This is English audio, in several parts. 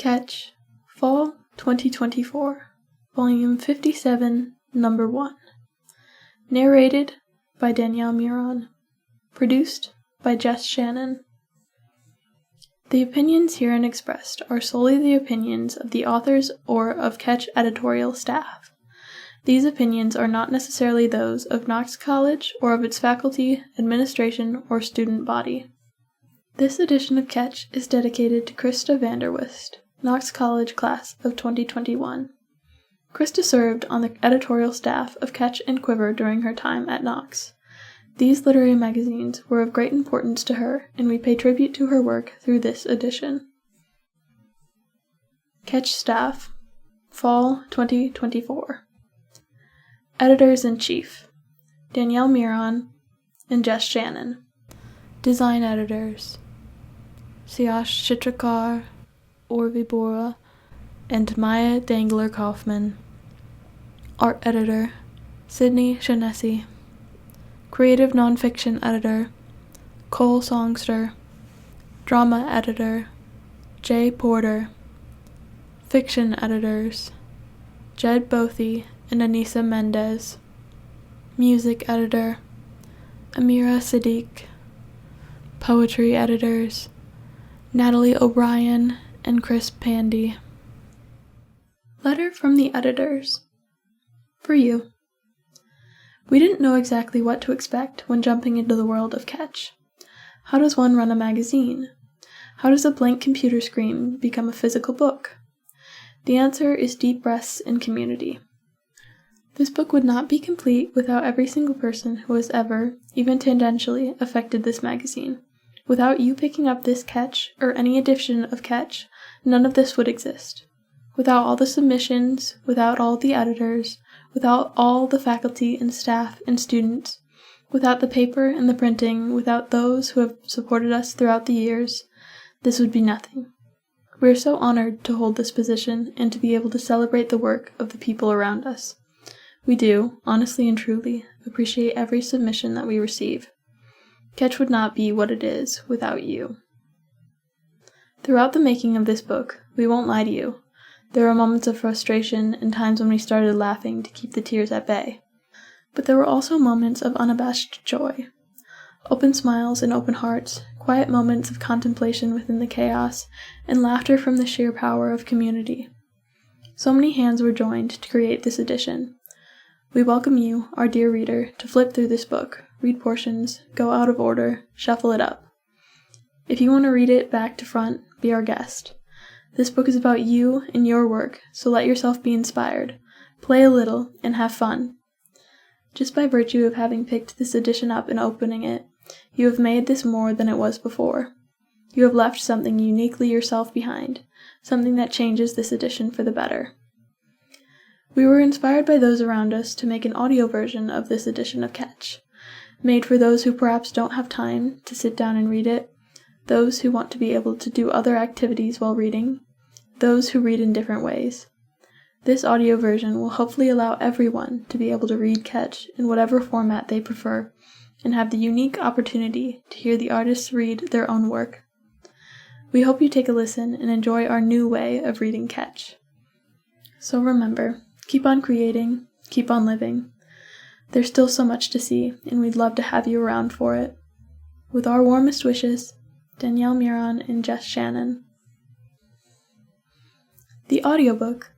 Catch, Fall 2024, Volume 57, Number 1. Narrated by Danielle Miron. Produced by Jess Shannon. The opinions herein expressed are solely the opinions of the authors or of Catch editorial staff. These opinions are not necessarily those of Knox College or of its faculty, administration, or student body. This edition of Catch is dedicated to Krista Vanderwist, Knox College class of 2021. Krista served on the editorial staff of Catch and Quiver during her time at Knox. These literary magazines were of great importance to her, and we pay tribute to her work through this edition. Catch Staff, Fall 2024. Editors-in-Chief, Danielle Miron and Jess Shannon. Design Editors, Siash Chitrakar, Orvi Bora, and Maya Dangler-Kaufman. Art Editor, Sydney Shaughnessy. Creative Nonfiction Editor, Cole Songster. Drama Editor, Jay Porter. Fiction Editors, Jed Bothy and Anissa Mendez. Music Editor, Amira Siddiq. Poetry Editors, Natalie O'Brien and Chris Pandy. Letter from the Editors. For you. We didn't know exactly what to expect when jumping into the world of Catch. How does one run a magazine? How does a blank computer screen become a physical book? The answer is deep breaths and community. This book would not be complete without every single person who has ever, even tangentially, affected this magazine. Without you picking up this Catch, or any edition of Catch, none of this would exist. Without all the submissions, without all the editors, without all the faculty and staff and students, without the paper and the printing, without those who have supported us throughout the years, this would be nothing. We are so honored to hold this position and to be able to celebrate the work of the people around us. We do, honestly and truly, appreciate every submission that we receive. Catch would not be what it is without you. Throughout the making of this book, we won't lie to you. There were moments of frustration and times when we started laughing to keep the tears at bay. But there were also moments of unabashed joy. Open smiles and open hearts, quiet moments of contemplation within the chaos, and laughter from the sheer power of community. So many hands were joined to create this edition. We welcome you, our dear reader, to flip through this book, read portions, go out of order, shuffle it up. If you want to read it back to front, be our guest. This book is about you and your work, so let yourself be inspired. Play a little and have fun. Just by virtue of having picked this edition up and opening it, you have made this more than it was before. You have left something uniquely yourself behind, something that changes this edition for the better. We were inspired by those around us to make an audio version of this edition of Catch, made for those who perhaps don't have time to sit down and read it, those who want to be able to do other activities while reading, those who read in different ways. This audio version will hopefully allow everyone to be able to read Catch in whatever format they prefer, and have the unique opportunity to hear the artists read their own work. We hope you take a listen and enjoy our new way of reading Catch. So remember, keep on creating, keep on living. There's still so much to see, and we'd love to have you around for it. With our warmest wishes, Danielle Miron and Jess Shannon. The audiobook,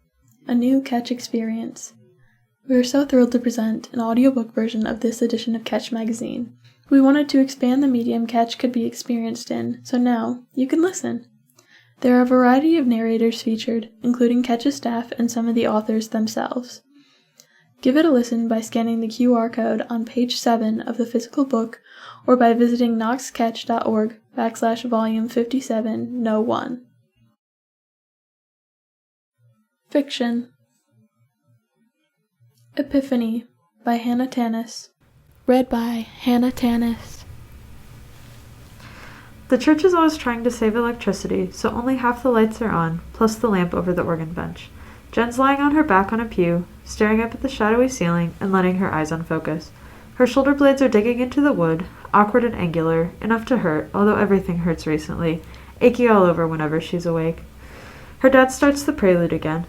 a new Catch experience. We are so thrilled to present an audiobook version of this edition of Catch magazine. We wanted to expand the medium Catch could be experienced in, so now you can listen. There are a variety of narrators featured, including Catch's staff and some of the authors themselves. Give it a listen by scanning the QR code on page 7 of the physical book or by visiting knoxcatch.org/volume 57 No. 1. Fiction. Epiphany by Hannah Tannas. Read by Hannah Tannas. The church is always trying to save electricity, so only half the lights are on, plus the lamp over the organ bench. Jen's lying on her back on a pew, staring up at the shadowy ceiling and letting her eyes unfocus. Her shoulder blades are digging into the wood, awkward and angular, enough to hurt, although everything hurts recently, achy all over whenever she's awake. Her dad starts the prelude again.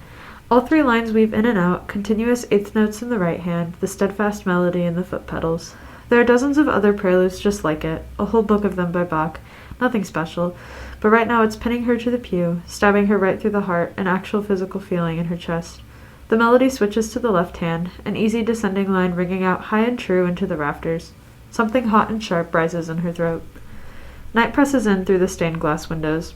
All 3 lines weave in and out, continuous eighth notes in the right hand, the steadfast melody in the foot pedals. There are dozens of other preludes just like it, a whole book of them by Bach. Nothing special, but right now it's pinning her to the pew, stabbing her right through the heart, an actual physical feeling in her chest. The melody switches to the left hand, an easy descending line ringing out high and true into the rafters. Something hot and sharp rises in her throat. Night presses in through the stained glass windows.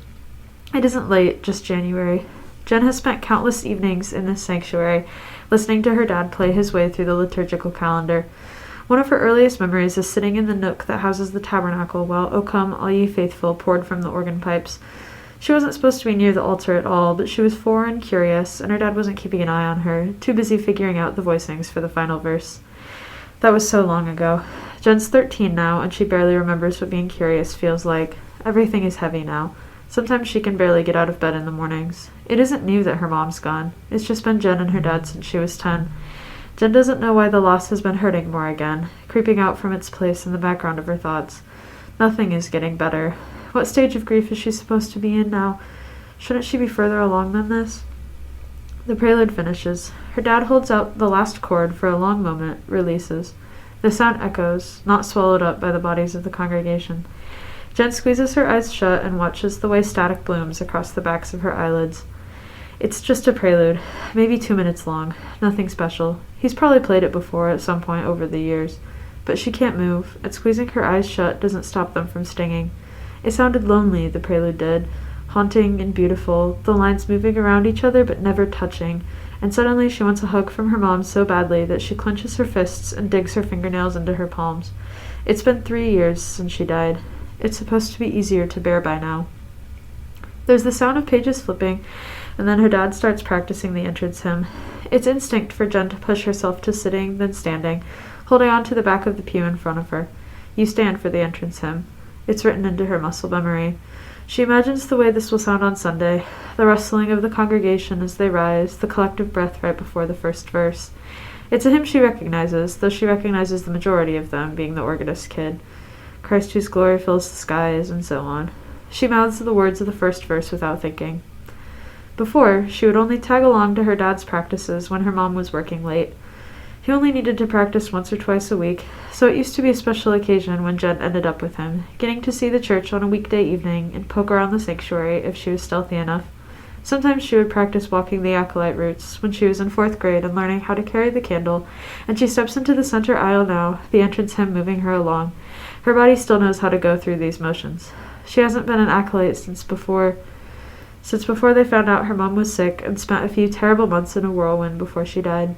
It isn't late, just January. Jen has spent countless evenings in this sanctuary, listening to her dad play his way through the liturgical calendar. One of her earliest memories is sitting in the nook that houses the tabernacle while O Come, All Ye Faithful poured from the organ pipes. She wasn't supposed to be near the altar at all, but she was 4 and curious, and her dad wasn't keeping an eye on her, too busy figuring out the voicings for the final verse. That was so long ago. Jen's 13 now, and she barely remembers what being curious feels like. Everything is heavy now. Sometimes she can barely get out of bed in the mornings. It isn't new that her mom's gone. It's just been Jen and her dad since she was 10. Jen doesn't know why the loss has been hurting more again, creeping out from its place in the background of her thoughts. Nothing is getting better. What stage of grief is she supposed to be in now? Shouldn't she be further along than this? The prelude finishes. Her dad holds out the last chord for a long moment, releases. The sound echoes, not swallowed up by the bodies of the congregation. Jen squeezes her eyes shut and watches the way static blooms across the backs of her eyelids. It's just a prelude, maybe 2 minutes long, nothing special. He's probably played it before at some point over the years. But she can't move, and squeezing her eyes shut doesn't stop them from stinging. It sounded lonely, the prelude did, haunting and beautiful, the lines moving around each other but never touching, and suddenly she wants a hug from her mom so badly that she clenches her fists and digs her fingernails into her palms. It's been 3 years since she died. It's supposed to be easier to bear by now. There's the sound of pages flipping, and then her dad starts practicing the entrance hymn. It's instinct for Jen to push herself to sitting, then standing, holding on to the back of the pew in front of her. You stand for the entrance hymn. It's written into her muscle memory. She imagines the way this will sound on Sunday, the rustling of the congregation as they rise, the collective breath right before the first verse. It's a hymn she recognizes, though she recognizes the majority of them, being the organist's kid. Christ whose glory fills the skies, and so on. She mouths the words of the first verse without thinking. Before, she would only tag along to her dad's practices when her mom was working late. He only needed to practice once or twice a week, so it used to be a special occasion when Jen ended up with him, getting to see the church on a weekday evening and poke around the sanctuary if she was stealthy enough. Sometimes she would practice walking the acolyte routes when she was in 4th grade and learning how to carry the candle, and she steps into the center aisle now, the entrance hymn moving her along. Her body still knows how to go through these motions. She hasn't been an acolyte since before they found out her mom was sick and spent a few terrible months in a whirlwind before she died.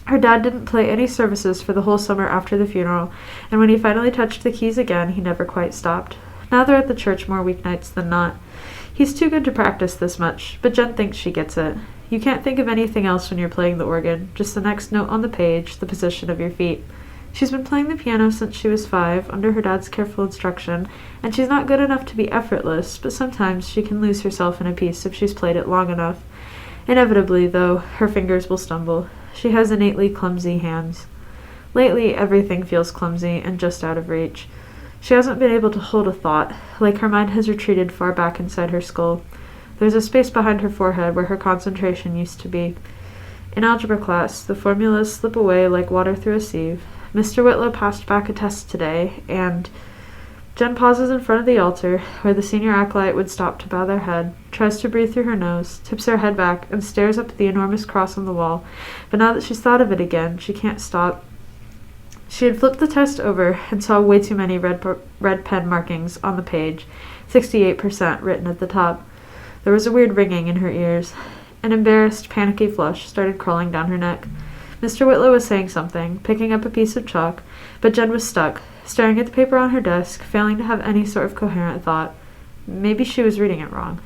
Her dad didn't play any services for the whole summer after the funeral, and when he finally touched the keys again, he never quite stopped. Now they're at the church more weeknights than not. He's too good to practice this much, but Jen thinks she gets it. You can't think of anything else when you're playing the organ, just the next note on the page, the position of your feet. She's been playing the piano since she was 5, under her dad's careful instruction, and she's not good enough to be effortless, but sometimes she can lose herself in a piece if she's played it long enough. Inevitably, though, her fingers will stumble. She has innately clumsy hands. Lately, everything feels clumsy and just out of reach. She hasn't been able to hold a thought, like her mind has retreated far back inside her skull. There's a space behind her forehead where her concentration used to be. In algebra class, the formulas slip away like water through a sieve. Mr. Whitlow passed back a test today, and Jen pauses in front of the altar, where the senior acolyte would stop to bow their head, tries to breathe through her nose, tips her head back, and stares up at the enormous cross on the wall. But now that she's thought of it again, she can't stop. She had flipped the test over and saw way too many red pen markings on the page, 68% written at the top. There was a weird ringing in her ears. An embarrassed, panicky flush started crawling down her neck. Mr. Whitlow was saying something, picking up a piece of chalk, but Jen was stuck, staring at the paper on her desk, failing to have any sort of coherent thought. Maybe she was reading it wrong.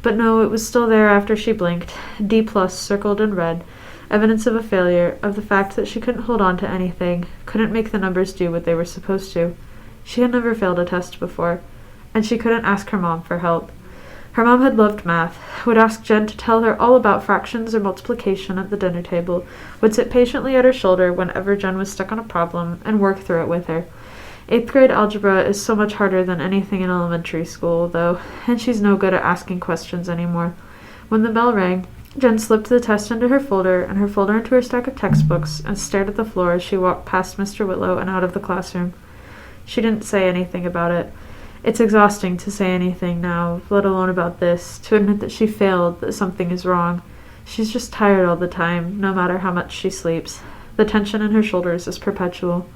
But no, it was still there after she blinked, D+ circled in red, evidence of a failure, of the fact that she couldn't hold on to anything, couldn't make the numbers do what they were supposed to. She had never failed a test before, and she couldn't ask her mom for help. Her mom had loved math, would ask Jen to tell her all about fractions or multiplication at the dinner table, would sit patiently at her shoulder whenever Jen was stuck on a problem, and work through it with her. 8th grade algebra is so much harder than anything in elementary school, though, and she's no good at asking questions anymore. When the bell rang, Jen slipped the test into her folder and her folder into her stack of textbooks and stared at the floor as she walked past Mr. Whitlow and out of the classroom. She didn't say anything about it. It's exhausting to say anything now, let alone about this, to admit that she failed, that something is wrong. She's just tired all the time, no matter how much she sleeps. The tension in her shoulders is perpetual.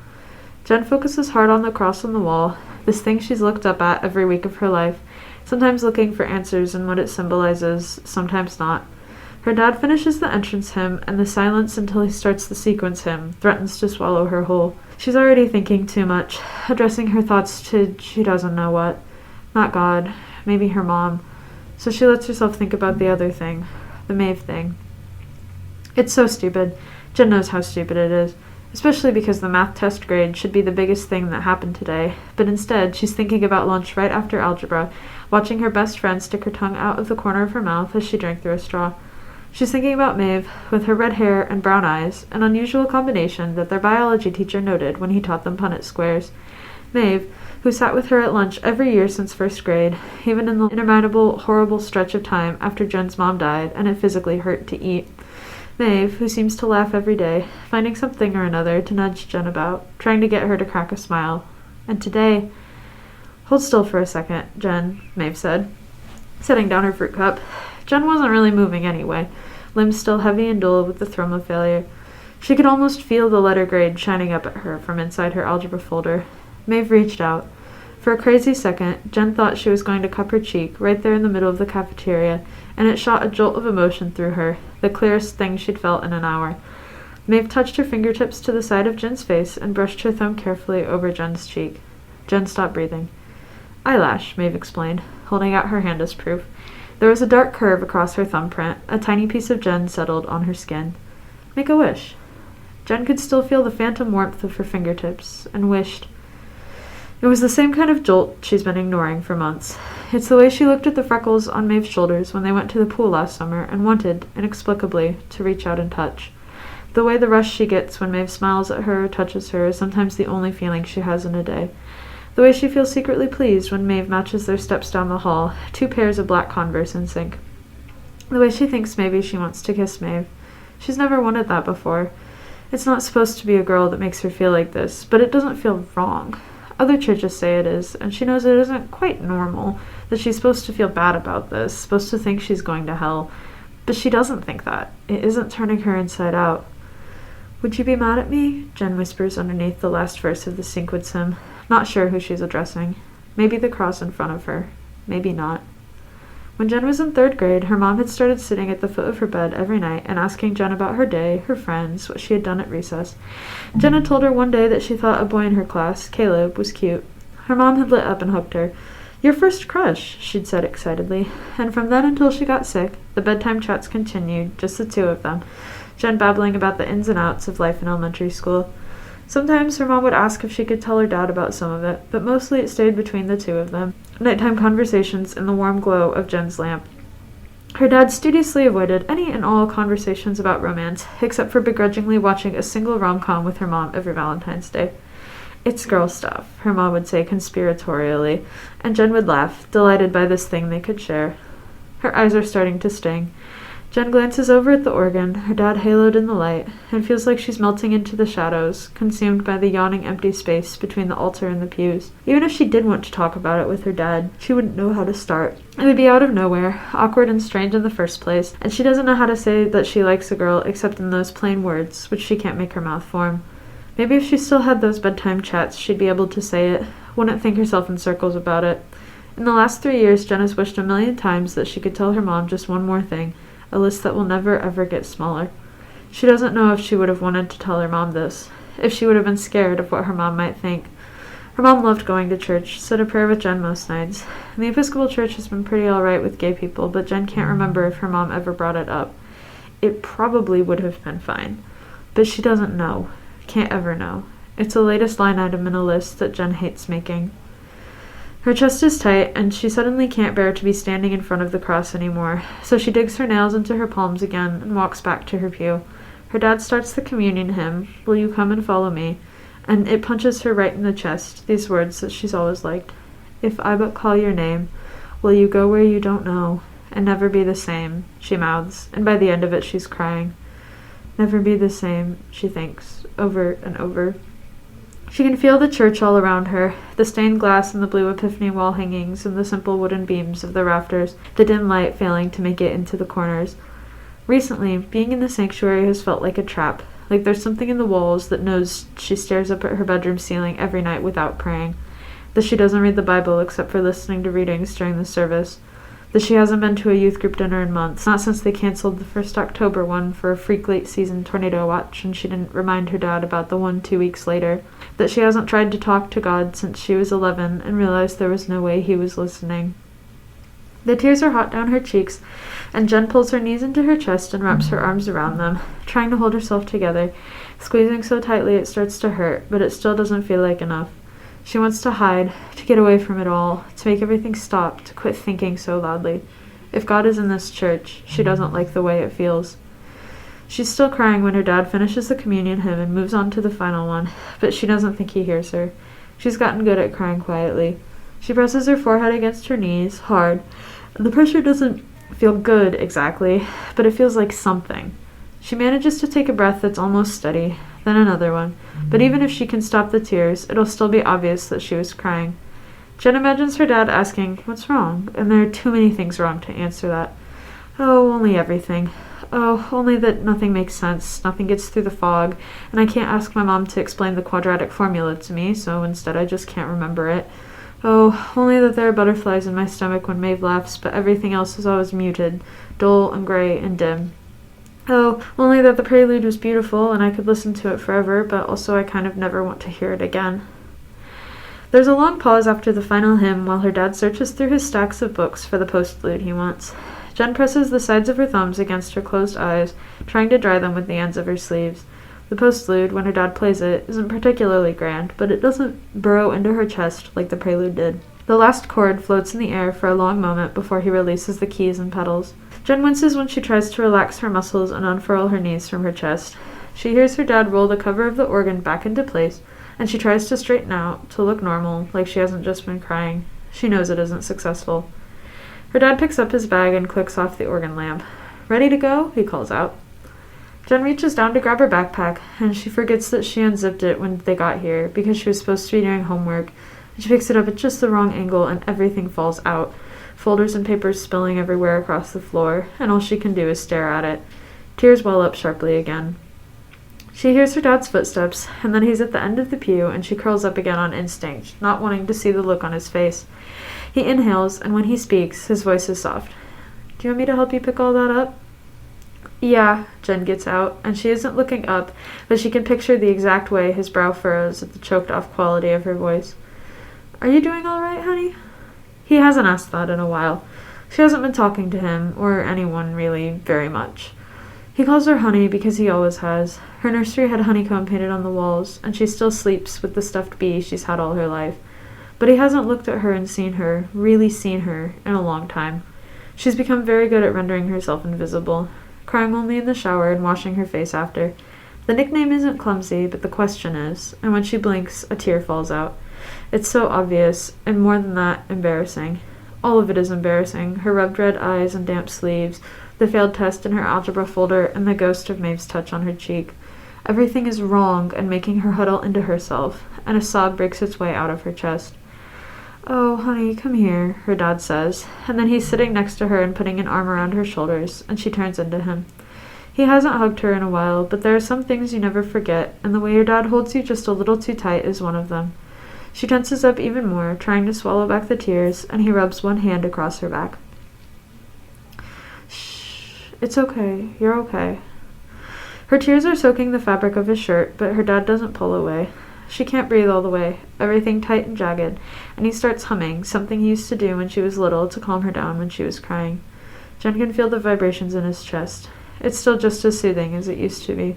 Jen focuses hard on the cross on the wall, this thing she's looked up at every week of her life, sometimes looking for answers in what it symbolizes, sometimes not. Her dad finishes the entrance hymn, and the silence until he starts the sequence hymn threatens to swallow her whole. She's already thinking too much, addressing her thoughts to she doesn't know what. Not God, maybe her mom. So she lets herself think about the other thing, the Maeve thing. It's so stupid. Jen knows how stupid it is, especially because the math test grade should be the biggest thing that happened today, but instead she's thinking about lunch right after algebra, watching her best friend stick her tongue out of the corner of her mouth as she drank through a straw. She's thinking about Maeve, with her red hair and brown eyes, an unusual combination that their biology teacher noted when he taught them Punnett squares. Maeve, who sat with her at lunch every year since first grade, even in the interminable, horrible stretch of time after Jen's mom died and it physically hurt to eat. Maeve, who seems to laugh every day, finding something or another to nudge Jen about, trying to get her to crack a smile. And today... "Hold still for a second, Jen," Maeve said, setting down her fruit cup. Jen wasn't really moving anyway, limbs still heavy and dull with the thrum of failure. She could almost feel the letter grade shining up at her from inside her algebra folder. Maeve reached out. For a crazy second, Jen thought she was going to cup her cheek right there in the middle of the cafeteria, and it shot a jolt of emotion through her, the clearest thing she'd felt in an hour. Maeve touched her fingertips to the side of Jen's face and brushed her thumb carefully over Jen's cheek. Jen stopped breathing. "Eyelash," Maeve explained, holding out her hand as proof. There was a dark curve across her thumbprint, a tiny piece of Jen settled on her skin. "Make a wish." Jen could still feel the phantom warmth of her fingertips, and wished. It was the same kind of jolt she's been ignoring for months. It's the way she looked at the freckles on Maeve's shoulders when they went to the pool last summer and wanted, inexplicably, to reach out and touch. The way the rush she gets when Maeve smiles at her or touches her is sometimes the only feeling she has in a day. The way she feels secretly pleased when Maeve matches their steps down the hall, 2 pairs of black Converse in sync. The way she thinks maybe she wants to kiss Maeve. She's never wanted that before. It's not supposed to be a girl that makes her feel like this, but it doesn't feel wrong. Other churches say it is, and she knows it isn't quite normal, that she's supposed to feel bad about this, supposed to think she's going to hell. But she doesn't think that. It isn't turning her inside out. "Would you be mad at me?" Jen whispers underneath the last verse of the sequence hymn, not sure who she's addressing. Maybe the cross in front of her. Maybe not. When Jen was in 3rd grade, her mom had started sitting at the foot of her bed every night and asking Jen about her day, her friends, what she had done at recess. Jen had told her one day that she thought a boy in her class, Caleb, was cute. Her mom had lit up and hooked her. "Your first crush," she'd said excitedly. And from then until she got sick, the bedtime chats continued, just the 2 of them, Jen babbling about the ins and outs of life in elementary school. Sometimes her mom would ask if she could tell her dad about some of it, but mostly it stayed between the 2 of them. Nighttime conversations in the warm glow of Jen's lamp. Her dad studiously avoided any and all conversations about romance, except for begrudgingly watching a single rom-com with her mom every Valentine's Day. "It's girl stuff," her mom would say conspiratorially, and Jen would laugh, delighted by this thing they could share. Her eyes are starting to sting. Jen glances over at the organ, her dad haloed in the light, and feels like she's melting into the shadows, consumed by the yawning empty space between the altar and the pews. Even if she did want to talk about it with her dad, she wouldn't know how to start. It would be out of nowhere, awkward and strange in the first place, and she doesn't know how to say that she likes a girl except in those plain words, which she can't make her mouth form. Maybe if she still had those bedtime chats, she'd be able to say it, wouldn't think herself in circles about it. In the last 3 years, Jen has wished a million times that she could tell her mom just one more thing, a list that will never ever get smaller. She doesn't know if she would have wanted to tell her mom this, if she would have been scared of what her mom might think. Her mom loved going to church, said a prayer with Jen most nights. And the Episcopal Church has been pretty alright with gay people, but Jen can't remember if her mom ever brought it up. It probably would have been fine. But she doesn't know. Can't ever know. It's the latest line item in a list that Jen hates making. Her chest is tight, and she suddenly can't bear to be standing in front of the cross anymore, so she digs her nails into her palms again and walks back to her pew. Her dad starts the communion hymn, "Will you come and follow me?" and it punches her right in the chest, these words that she's always liked. "If I but call your name, will you go where you don't know, and never be the same, she mouths, and by the end of it she's crying. Never be the same, she thinks, over and over. She can feel the church all around her, the stained glass and the blue Epiphany wall hangings and the simple wooden beams of the rafters, the dim light failing to make it into the corners. Recently, being in the sanctuary has felt like a trap, like there's something in the walls that knows she stares up at her bedroom ceiling every night without praying, that she doesn't read the Bible except for listening to readings during the service, that she hasn't been to a youth group dinner in months, not since they canceled the first October one for a freak late-season tornado watch and she didn't remind her dad about the one 2 weeks later, that she hasn't tried to talk to God since she was 11 and realized there was no way he was listening. The tears are hot down her cheeks, and Jen pulls her knees into her chest and wraps her arms around them, trying to hold herself together, squeezing so tightly it starts to hurt, but it still doesn't feel like enough. She wants to hide, to get away from it all, to make everything stop, to quit thinking so loudly. If God is in this church, she doesn't like the way it feels. She's still crying when her dad finishes the communion hymn and moves on to the final one, but she doesn't think he hears her. She's gotten good at crying quietly. She presses her forehead against her knees, hard. The pressure doesn't feel good exactly, but it feels like something. She manages to take a breath that's almost steady, then another one, but even if she can stop the tears, it'll still be obvious that she was crying. Jen imagines her dad asking, "What's wrong?" And there are too many things wrong to answer that. Oh, only everything. Oh, only that nothing makes sense, nothing gets through the fog, and I can't ask my mom to explain the quadratic formula to me, so instead I just can't remember it. Oh, only that there are butterflies in my stomach when Maeve laughs, but everything else is always muted, dull and gray and dim. Oh, only that the prelude was beautiful and I could listen to it forever, but also I kind of never want to hear it again. There's a long pause after the final hymn while her dad searches through his stacks of books for the postlude he wants. Jen presses the sides of her thumbs against her closed eyes, trying to dry them with the ends of her sleeves. The postlude, when her dad plays it, isn't particularly grand, but it doesn't burrow into her chest like the prelude did. The last chord floats in the air for a long moment before he releases the keys and pedals. Jen winces when she tries to relax her muscles and unfurl her knees from her chest. She hears her dad roll the cover of the organ back into place, and she tries to straighten out, to look normal, like she hasn't just been crying. She knows it isn't successful. Her dad picks up his bag and clicks off the organ lamp. "Ready to go?" he calls out. Jen reaches down to grab her backpack, and she forgets that she unzipped it when they got here, because she was supposed to be doing homework, and she picks it up at just the wrong angle and everything falls out, folders and papers spilling everywhere across the floor, and all she can do is stare at it. Tears well up sharply again. She hears her dad's footsteps, and then he's at the end of the pew, and she curls up again on instinct, not wanting to see the look on his face. He inhales, and when he speaks, his voice is soft. "Do you want me to help you pick all that up?" "Yeah," Jen gets out, and she isn't looking up, but she can picture the exact way his brow furrows at the choked-off quality of her voice. "Are you doing all right, honey?" He hasn't asked that in a while. She hasn't been talking to him, or anyone really, very much. He calls her honey because he always has. Her nursery had honeycomb painted on the walls, and she still sleeps with the stuffed bee she's had all her life. But he hasn't looked at her and seen her, really seen her, in a long time. She's become very good at rendering herself invisible, crying only in the shower and washing her face after. The nickname isn't clumsy, but the question is, and when she blinks, a tear falls out. It's so obvious, and more than that, embarrassing. All of it is embarrassing, her rubbed red eyes and damp sleeves, the failed test in her algebra folder, and the ghost of Maeve's touch on her cheek. Everything is wrong and making her huddle into herself, and a sob breaks its way out of her chest. "Oh, honey, come here," her dad says, and then he's sitting next to her and putting an arm around her shoulders, and she turns into him. He hasn't hugged her in a while, but there are some things you never forget, and the way your dad holds you just a little too tight is one of them. She tenses up even more, trying to swallow back the tears, and he rubs one hand across her back. "Shh, it's okay, you're okay." Her tears are soaking the fabric of his shirt, but her dad doesn't pull away. She can't breathe all the way, everything tight and jagged, and he starts humming, something he used to do when she was little to calm her down when she was crying. Jen can feel the vibrations in his chest. It's still just as soothing as it used to be.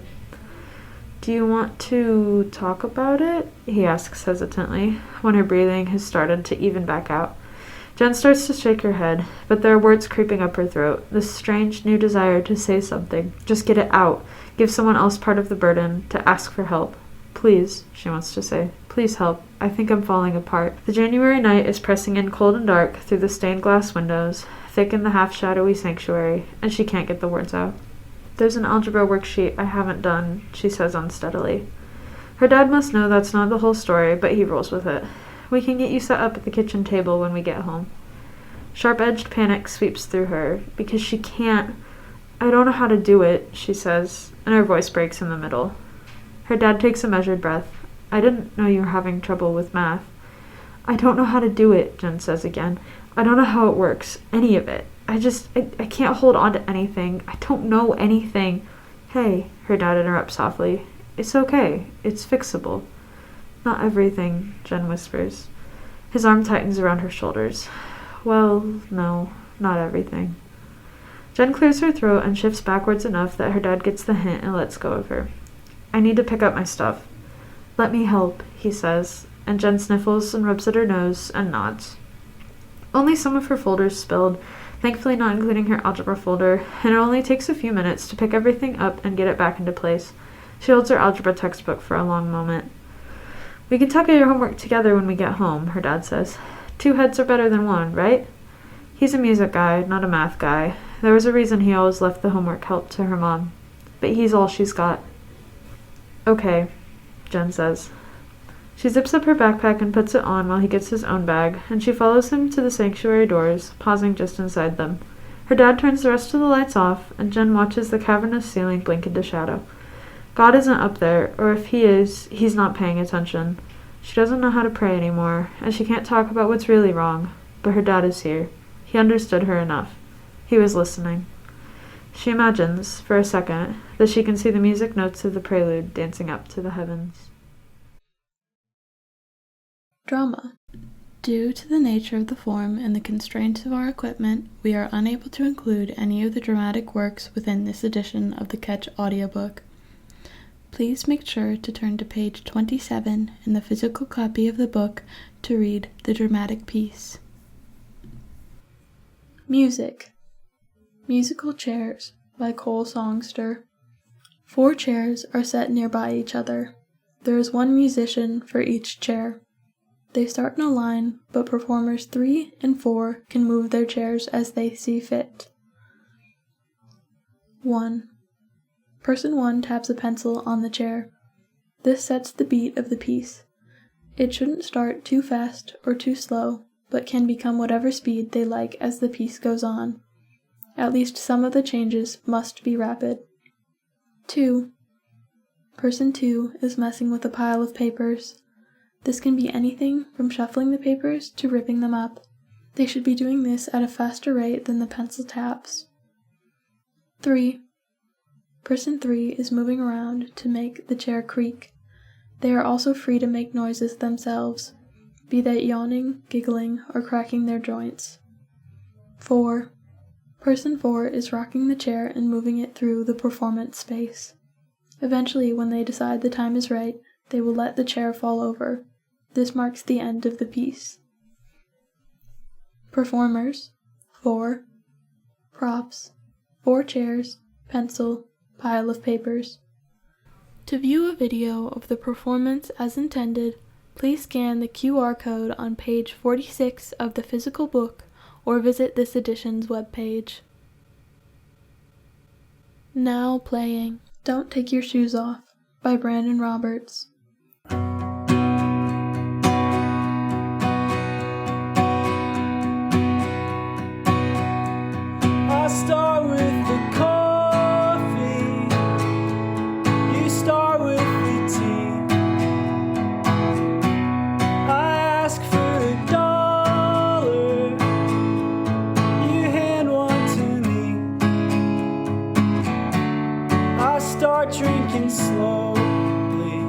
"Do you want to talk about it?" he asks hesitantly, when her breathing has started to even back out. Jen starts to shake her head, but there are words creeping up her throat, this strange new desire to say something, just get it out, give someone else part of the burden, to ask for help. "Please," she wants to say, "please help. I think I'm falling apart." The January night is pressing in cold and dark through the stained glass windows. thick in the half-shadowy sanctuary, and she can't get the words out. "There's an algebra worksheet I haven't done," she says unsteadily. Her dad must know that's not the whole story, but he rolls with it. "We can get you set up at the kitchen table when we get home." Sharp-edged panic sweeps through her, because she can't. "I don't know how to do it," she says, and her voice breaks in the middle. Her dad takes a measured breath. "I didn't know you were having trouble with math." "I don't know how to do it," Jen says again. "I don't know how it works, any of it. I can't hold on to anything. I don't know anything." "Hey," her dad interrupts softly. "It's okay. It's fixable." "Not everything," Jen whispers. His arm tightens around her shoulders. "Well, no, not everything." Jen clears her throat and shifts backwards enough that her dad gets the hint and lets go of her. "I need to pick up my stuff." "Let me help," he says, and Jen sniffles and rubs at her nose and nods. Only some of her folders spilled, thankfully not including her algebra folder, and it only takes a few minutes to pick everything up and get it back into place. She holds her algebra textbook for a long moment. "We can talk about your homework together when we get home," her dad says. "Two heads are better than one, right?" He's a music guy, not a math guy. There was a reason he always left the homework help to her mom. But he's all she's got. "Okay," Jen says. She zips up her backpack and puts it on while he gets his own bag, and she follows him to the sanctuary doors, pausing just inside them. Her dad turns the rest of the lights off, and Jen watches the cavernous ceiling blink into shadow. God isn't up there, or if he is, he's not paying attention. She doesn't know how to pray anymore, and she can't talk about what's really wrong, but her dad is here. He understood her enough. He was listening. She imagines, for a second, that she can see the music notes of the prelude dancing up to the heavens. Drama. Due to the nature of the form and the constraints of our equipment, we are unable to include any of the dramatic works within this edition of the Catch audiobook. Please make sure to turn to page 27 in the physical copy of the book to read the dramatic piece. Music. Musical Chairs by Cole Songster. 4 chairs are set nearby each other. There is one musician for each chair. They start in a line, but performers 3 and 4 can move their chairs as they see fit. 1. Person 1 taps a pencil on the chair. This sets the beat of the piece. It shouldn't start too fast or too slow, but can become whatever speed they like as the piece goes on. At least some of the changes must be rapid. 2. Person 2 is messing with a pile of papers. This can be anything from shuffling the papers to ripping them up. They should be doing this at a faster rate than the pencil taps. 3. Person 3 is moving around to make the chair creak. They are also free to make noises themselves, be they yawning, giggling, or cracking their joints. 4. Person 4 is rocking the chair and moving it through the performance space. Eventually, when they decide the time is right, they will let the chair fall over. This marks the end of the piece. Performers: 4. Props: 4 chairs, pencil, pile of papers. To view a video of the performance as intended, please scan the QR code on page 46 of the physical book or visit this edition's webpage. Now playing Don't Take Your Shoes Off by Brandon Roberts. I start with the coffee, you start with the tea. I ask for $1, you hand one to me. I start drinking slowly,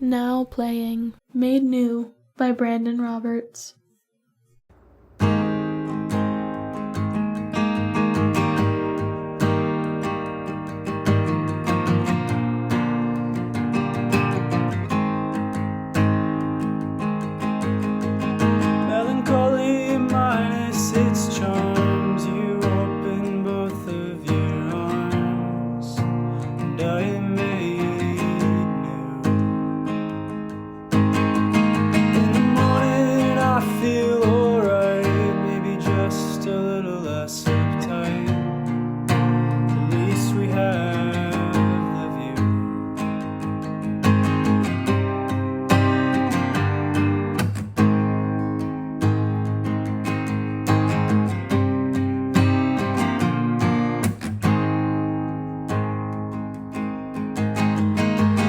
Now playing Made New by Brandon Roberts. Melancholy minus its charms, you open both of your arms, and I am made new. In the morning I feel alright, maybe just a little less uptight. At least we have the view.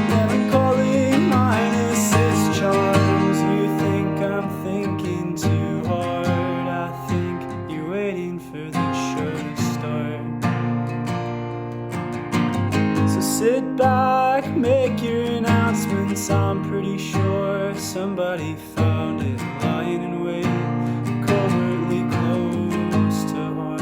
Melancholy minus its charms, you think I'm thinking too hard. I think you're waiting for the show to start. So sit back, make your announcements. I'm pretty sure somebody found it lying in wait, covertly close to heart.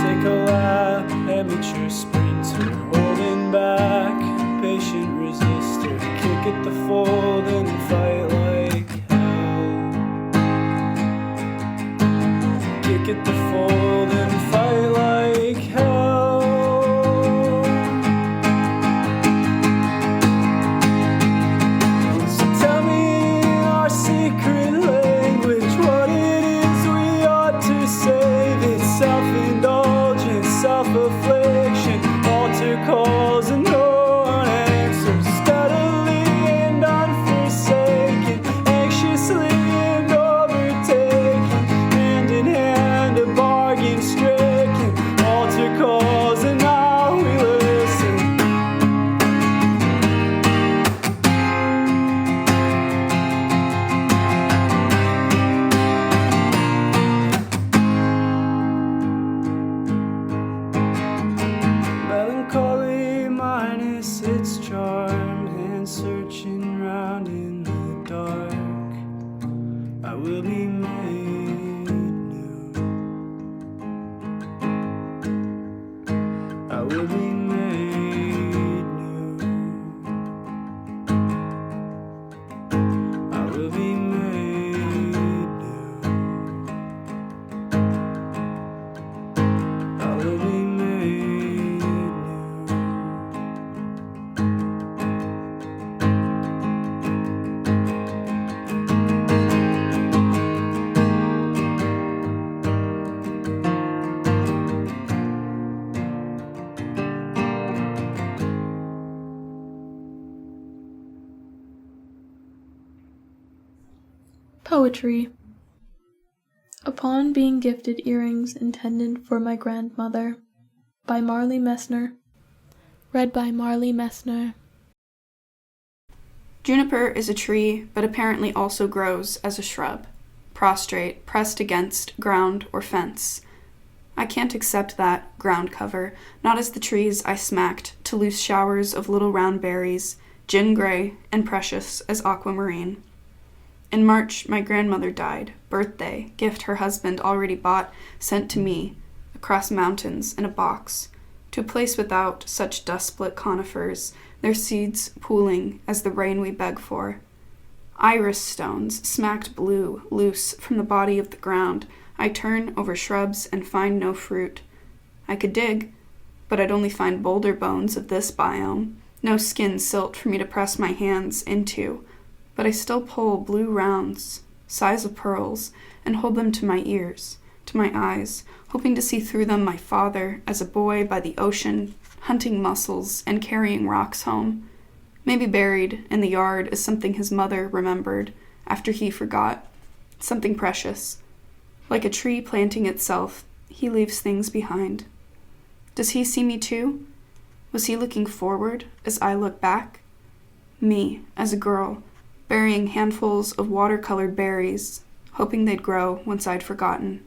Take a lap, amateur sprinter, holding back, patient resistor. Kick at the fold and fight like hell. Kick at the fold and fight like hell. So tell me our secret language, what it is we ought to save. It's self-indulgence, self-affliction, altar calls and no one answers. Steadily and unforsaken, anxiously and overtaken, hand in hand a bargain stricken. Altar calls and now we listen. Melancholy minus its charm, hand searching round in the dark. I will be made new. I will be made new. I will be made new. I will be made new. Poetry. Upon being gifted earrings intended for my grandmother, by Marli Messner. Read by Marli Messner. Juniper is a tree, but apparently also grows as a shrub, prostrate, pressed against ground or fence. I can't accept that ground cover, not as the trees I smacked to loose showers of little round berries, gin gray and precious as aquamarine. In March, my grandmother died. Birthday, gift her husband already bought, sent to me, across mountains in a box, to a place without such dust-split conifers, their seeds pooling as the rain we beg for. Iris stones, smacked blue, loose from the body of the ground. I turn over shrubs and find no fruit. I could dig, but I'd only find boulder bones of this biome, no skin silt for me to press my hands into. But I still pull blue rounds, size of pearls, and hold them to my ears, to my eyes, hoping to see through them my father as a boy by the ocean, hunting mussels and carrying rocks home. Maybe buried in the yard is something his mother remembered after he forgot, something precious. Like a tree planting itself, he leaves things behind. Does he see me too? Was he looking forward as I look back? Me, as a girl, burying handfuls of watercolored berries, hoping they'd grow once I'd forgotten.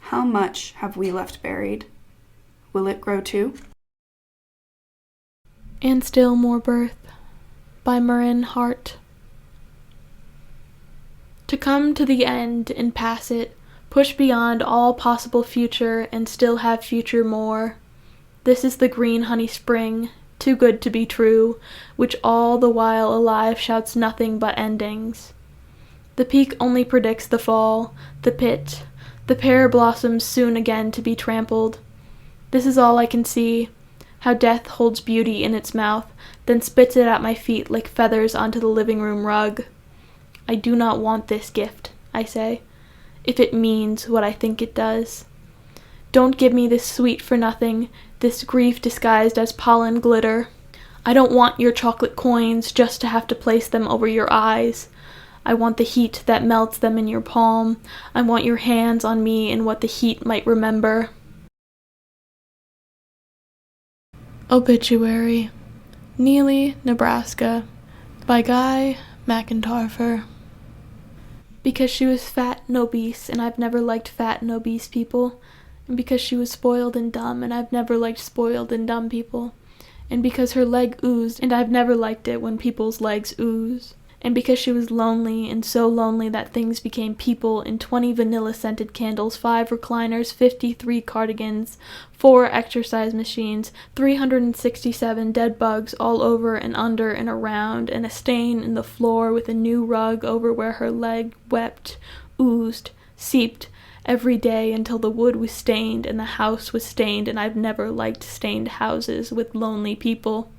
How much have we left buried? Will it grow too? And Still More Birth, by Marin Hart. To come to the end and pass it, push beyond all possible future and still have future more. This is the green honey spring, too good to be true, which all the while alive shouts nothing but endings. The peak only predicts the fall, the pit, the pear blossoms soon again to be trampled. This is all I can see, how death holds beauty in its mouth, then spits it at my feet like feathers onto the living room rug. I do not want this gift, I say, if it means what I think it does. Don't give me this sweet for nothing, this grief disguised as pollen glitter. I don't want your chocolate coins just to have to place them over your eyes. I want the heat that melts them in your palm. I want your hands on me and what the heat might remember. Obituary, Neligh, Nebraska, by McEntarffer. Because she was fat and obese, and I've never liked fat and obese people, and because she was spoiled and dumb, and I've never liked spoiled and dumb people, and because her leg oozed, and I've never liked it when people's legs ooze, and because she was lonely, and so lonely that things became people in 20 vanilla-scented candles, 5 recliners, 53 cardigans, 4 exercise machines, 367 dead bugs all over and under and around, and a stain in the floor with a new rug over where her leg wept, oozed, seeped, every day until the wood was stained and the house was stained, and I've never liked stained houses with lonely people.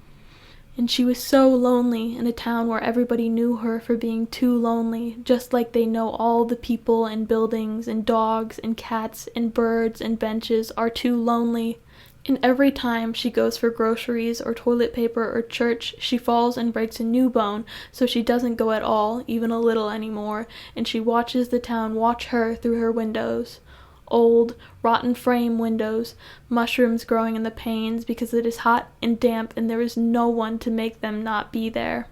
And she was so lonely in a town where everybody knew her for being too lonely, just like they know all the people and buildings and dogs and cats and birds and benches are too lonely. And every time she goes for groceries or toilet paper or church, she falls and breaks a new bone, so she doesn't go at all, even a little anymore, and she watches the town watch her through her windows. Old, rotten frame windows, mushrooms growing in the panes because it is hot and damp and there is no one to make them not be there.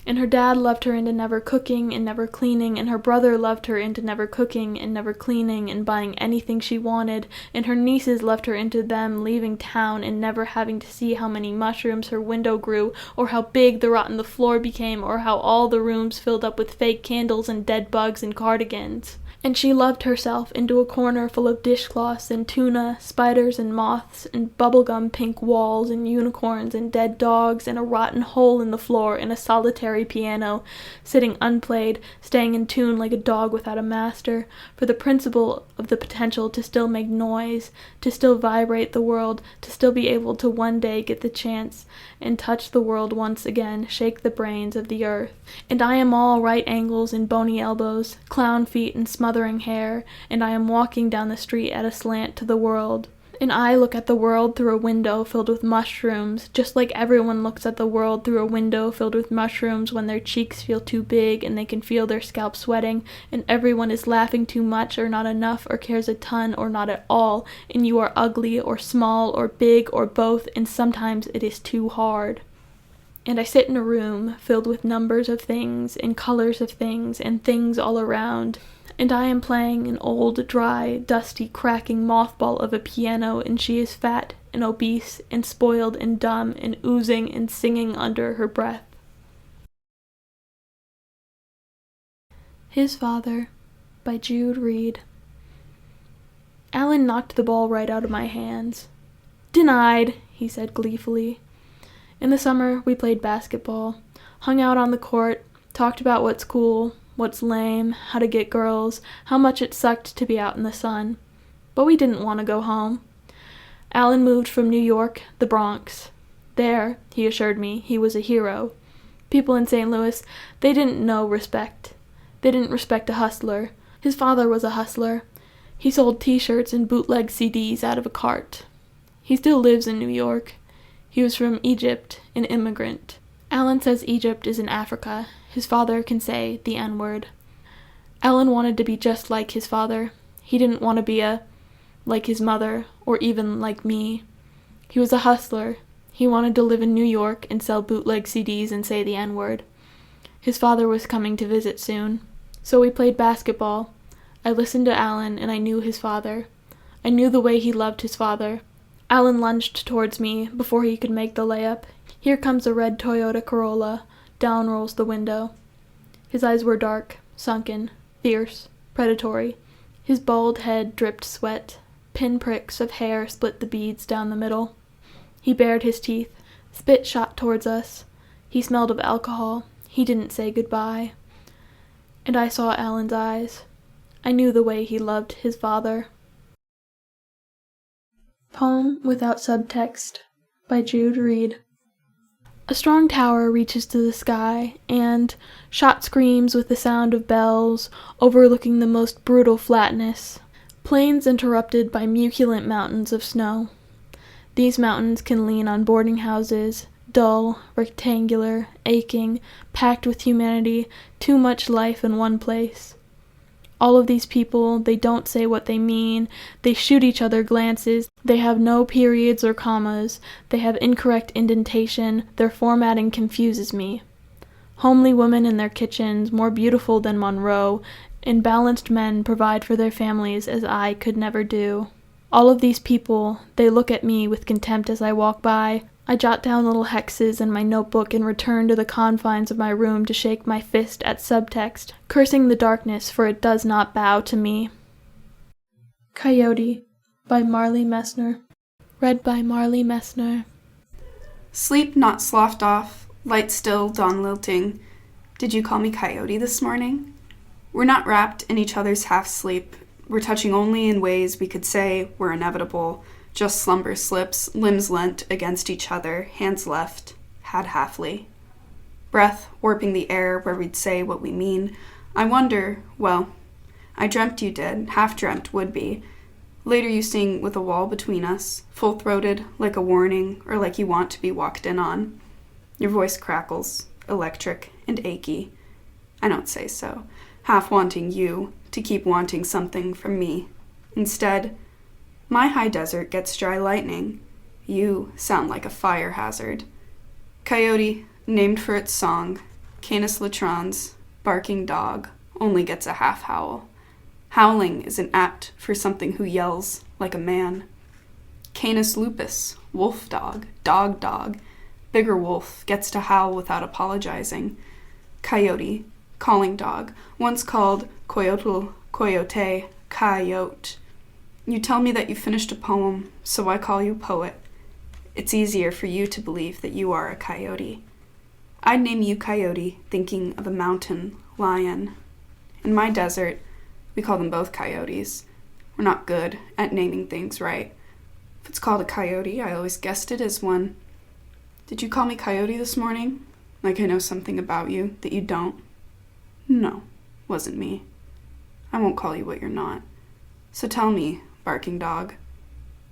And her dad loved her into never cooking and never cleaning, and her brother loved her into never cooking and never cleaning and buying anything she wanted, and her nieces loved her into them leaving town and never having to see how many mushrooms her window grew, or how big the rot in the floor became, or how all the rooms filled up with fake candles and dead bugs and cardigans. And she loved herself into a corner full of dishcloths and tuna, spiders and moths, and bubblegum pink walls and unicorns and dead dogs and a rotten hole in the floor and a solitary piano, sitting unplayed, staying in tune like a dog without a master, for the principle of the potential to still make noise, to still vibrate the world, to still be able to one day get the chance and touch the world once again, shake the brains of the earth. And I am all right angles and bony elbows, clown feet and smothering hair, and I am walking down the street at a slant to the world. And I look at the world through a window filled with mushrooms, just like everyone looks at the world through a window filled with mushrooms when their cheeks feel too big and they can feel their scalp sweating, and everyone is laughing too much or not enough or cares a ton or not at all, and you are ugly or small or big or both, and sometimes it is too hard. And I sit in a room filled with numbers of things and colors of things and things all around. And I am playing an old, dry, dusty, cracking mothball of a piano, and she is fat and obese and spoiled and dumb and oozing and singing under her breath. His Father, by Jude Reed. Alan knocked the ball right out of my hands. "Denied," he said gleefully. In the summer, we played basketball, hung out on the court, talked about what's cool, what's lame, how to get girls, how much it sucked to be out in the sun. But we didn't want to go home. Alan moved from New York, the Bronx. There, he assured me, he was a hero. People in St. Louis, they didn't know respect. They didn't respect a hustler. His father was a hustler. He sold t-shirts and bootleg CDs out of a cart. He still lives in New York. He was from Egypt, an immigrant. Alan says Egypt is in Africa. His father can say the N-word. Alan wanted to be just like his father. He didn't want to be like his mother, or even like me. He was a hustler. He wanted to live in New York and sell bootleg CDs and say the N-word. His father was coming to visit soon. So we played basketball. I listened to Alan and I knew his father. I knew the way he loved his father. Alan lunged towards me before he could make the layup. Here comes a red Toyota Corolla. Down rolls the window. His eyes were dark, sunken, fierce, predatory. His bald head dripped sweat. Pinpricks of hair split the beads down the middle. He bared his teeth. Spit shot towards us. He smelled of alcohol. He didn't say goodbye. And I saw Alan's eyes. I knew the way he loved his father. Poem Without Subtext by Jude Reed. A strong tower reaches to the sky, and shot screams with the sound of bells, overlooking the most brutal flatness. Plains interrupted by muculent mountains of snow. These mountains can lean on boarding houses, dull, rectangular, aching, packed with humanity, too much life in one place. All of these people, they don't say what they mean, they shoot each other glances, they have no periods or commas, they have incorrect indentation, their formatting confuses me. Homely women in their kitchens, more beautiful than Monroe, imbalanced men provide for their families as I could never do. All of these people, they look at me with contempt as I walk by. I jot down little hexes in my notebook and return to the confines of my room to shake my fist at subtext, cursing the darkness, for it does not bow to me. Coyote by Marli Messner. Read by Marli Messner. Sleep not sloughed off, light still, dawn lilting. Did you call me Coyote this morning? We're not wrapped in each other's half-sleep. We're touching only in ways we could say were inevitable. Just slumber slips, limbs leant against each other, hands left, had halfly. Breath warping the air where we'd say what we mean. I wonder, well, I dreamt you did, half-dreamt would be. Later you sing with a wall between us, full-throated, like a warning, or like you want to be walked in on. Your voice crackles, electric and achy. I don't say so, half wanting you to keep wanting something from me. Instead, my high desert gets dry lightning. You sound like a fire hazard. Coyote, named for its song, Canis latrans, barking dog, only gets a half howl. Howling isn't apt for something who yells like a man. Canis lupus, wolf dog, dog, bigger wolf, gets to howl without apologizing. Coyote, calling dog, once called coyote, coyote. You tell me that you finished a poem, so I call you poet. It's easier for you to believe that you are a coyote. I'd name you Coyote, thinking of a mountain lion. In my desert, we call them both coyotes. We're not good at naming things right. If it's called a coyote, I always guessed it as one. Did you call me Coyote this morning? Like I know something about you that you don't? No, wasn't me. I won't call you what you're not. So tell me, barking dog,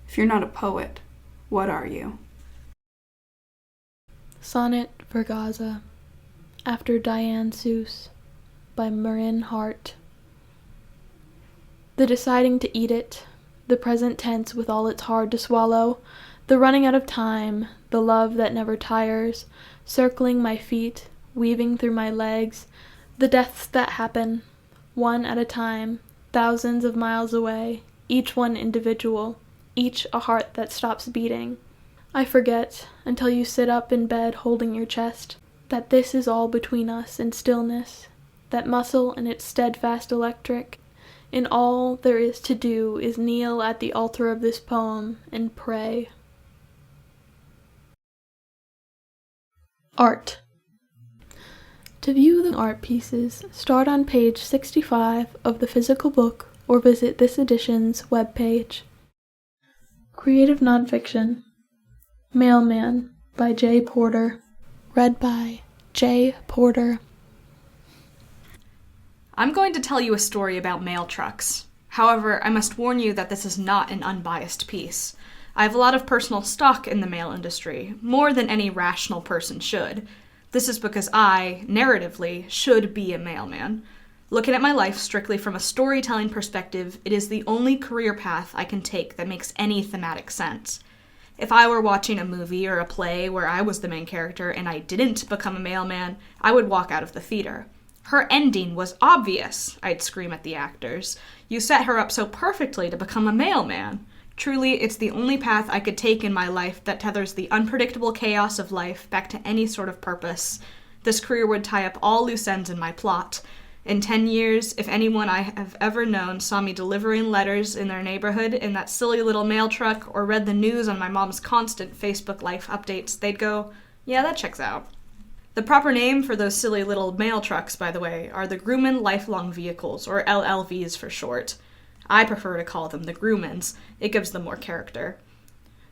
if you're not a poet, what are you? Sonnet for Gaza, after Diane Seuss, by Marin Hart. The deciding to eat it, the present tense with all it's hard to swallow, the running out of time, the love that never tires, circling my feet, weaving through my legs, the deaths that happen, one at a time, thousands of miles away, each one individual, each a heart that stops beating. I forget, until you sit up in bed holding your chest, that this is all between us in stillness, that muscle and its steadfast electric, and all there is to do is kneel at the altar of this poem and pray. Art. To view the art pieces, start on page 65 of the physical book or visit this edition's webpage. Creative Nonfiction. Mailman by J. Porter. Read by J. Porter. I'm going to tell you a story about mail trucks. However, I must warn you that this is not an unbiased piece. I have a lot of personal stock in the mail industry, more than any rational person should. This is because I, narratively, should be a mailman. Looking at my life strictly from a storytelling perspective, it is the only career path I can take that makes any thematic sense. If I were watching a movie or a play where I was the main character and I didn't become a mailman, I would walk out of the theater. Her ending was obvious, I'd scream at the actors. You set her up so perfectly to become a mailman. Truly, it's the only path I could take in my life that tethers the unpredictable chaos of life back to any sort of purpose. This career would tie up all loose ends in my plot. In 10 years, if anyone I have ever known saw me delivering letters in their neighborhood in that silly little mail truck or read the news on my mom's constant Facebook life updates, they'd go, yeah, that checks out. The proper name for those silly little mail trucks, by the way, are the Grumman Lifelong Vehicles, or LLVs for short. I prefer to call them the Grummans. It gives them more character.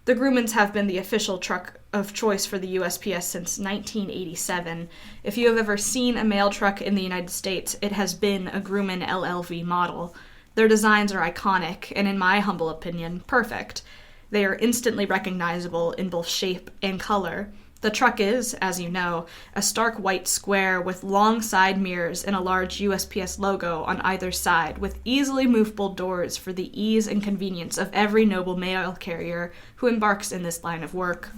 The Grummans have been the official truck of choice for the USPS since 1987. If you have ever seen a mail truck in the United States, it has been a Grumman LLV model. Their designs are iconic, and in my humble opinion, perfect. They are instantly recognizable in both shape and color. The truck is, as you know, a stark white square with long side mirrors and a large USPS logo on either side, with easily movable doors for the ease and convenience of every noble mail carrier who embarks in this line of work.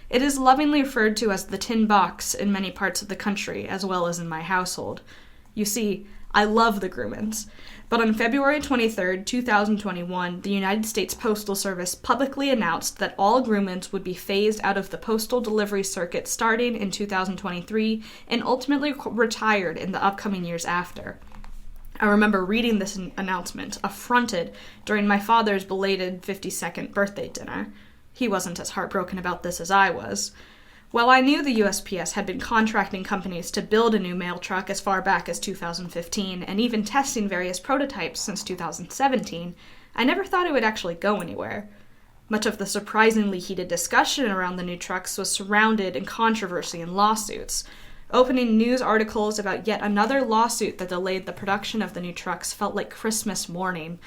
It is lovingly referred to as the tin box in many parts of the country, as well as in my household. You see, I love the Grummans. But on February 23, 2021, the United States Postal Service publicly announced that all Grummans would be phased out of the postal delivery circuit starting in 2023 and ultimately retired in the upcoming years after. I remember reading this announcement, affronted, during my father's belated 52nd birthday dinner. He wasn't as heartbroken about this as I was. While I knew the USPS had been contracting companies to build a new mail truck as far back as 2015, and even testing various prototypes since 2017, I never thought it would actually go anywhere. Much of the surprisingly heated discussion around the new trucks was surrounded in controversy and lawsuits. Opening news articles about yet another lawsuit that delayed the production of the new trucks felt like Christmas morning.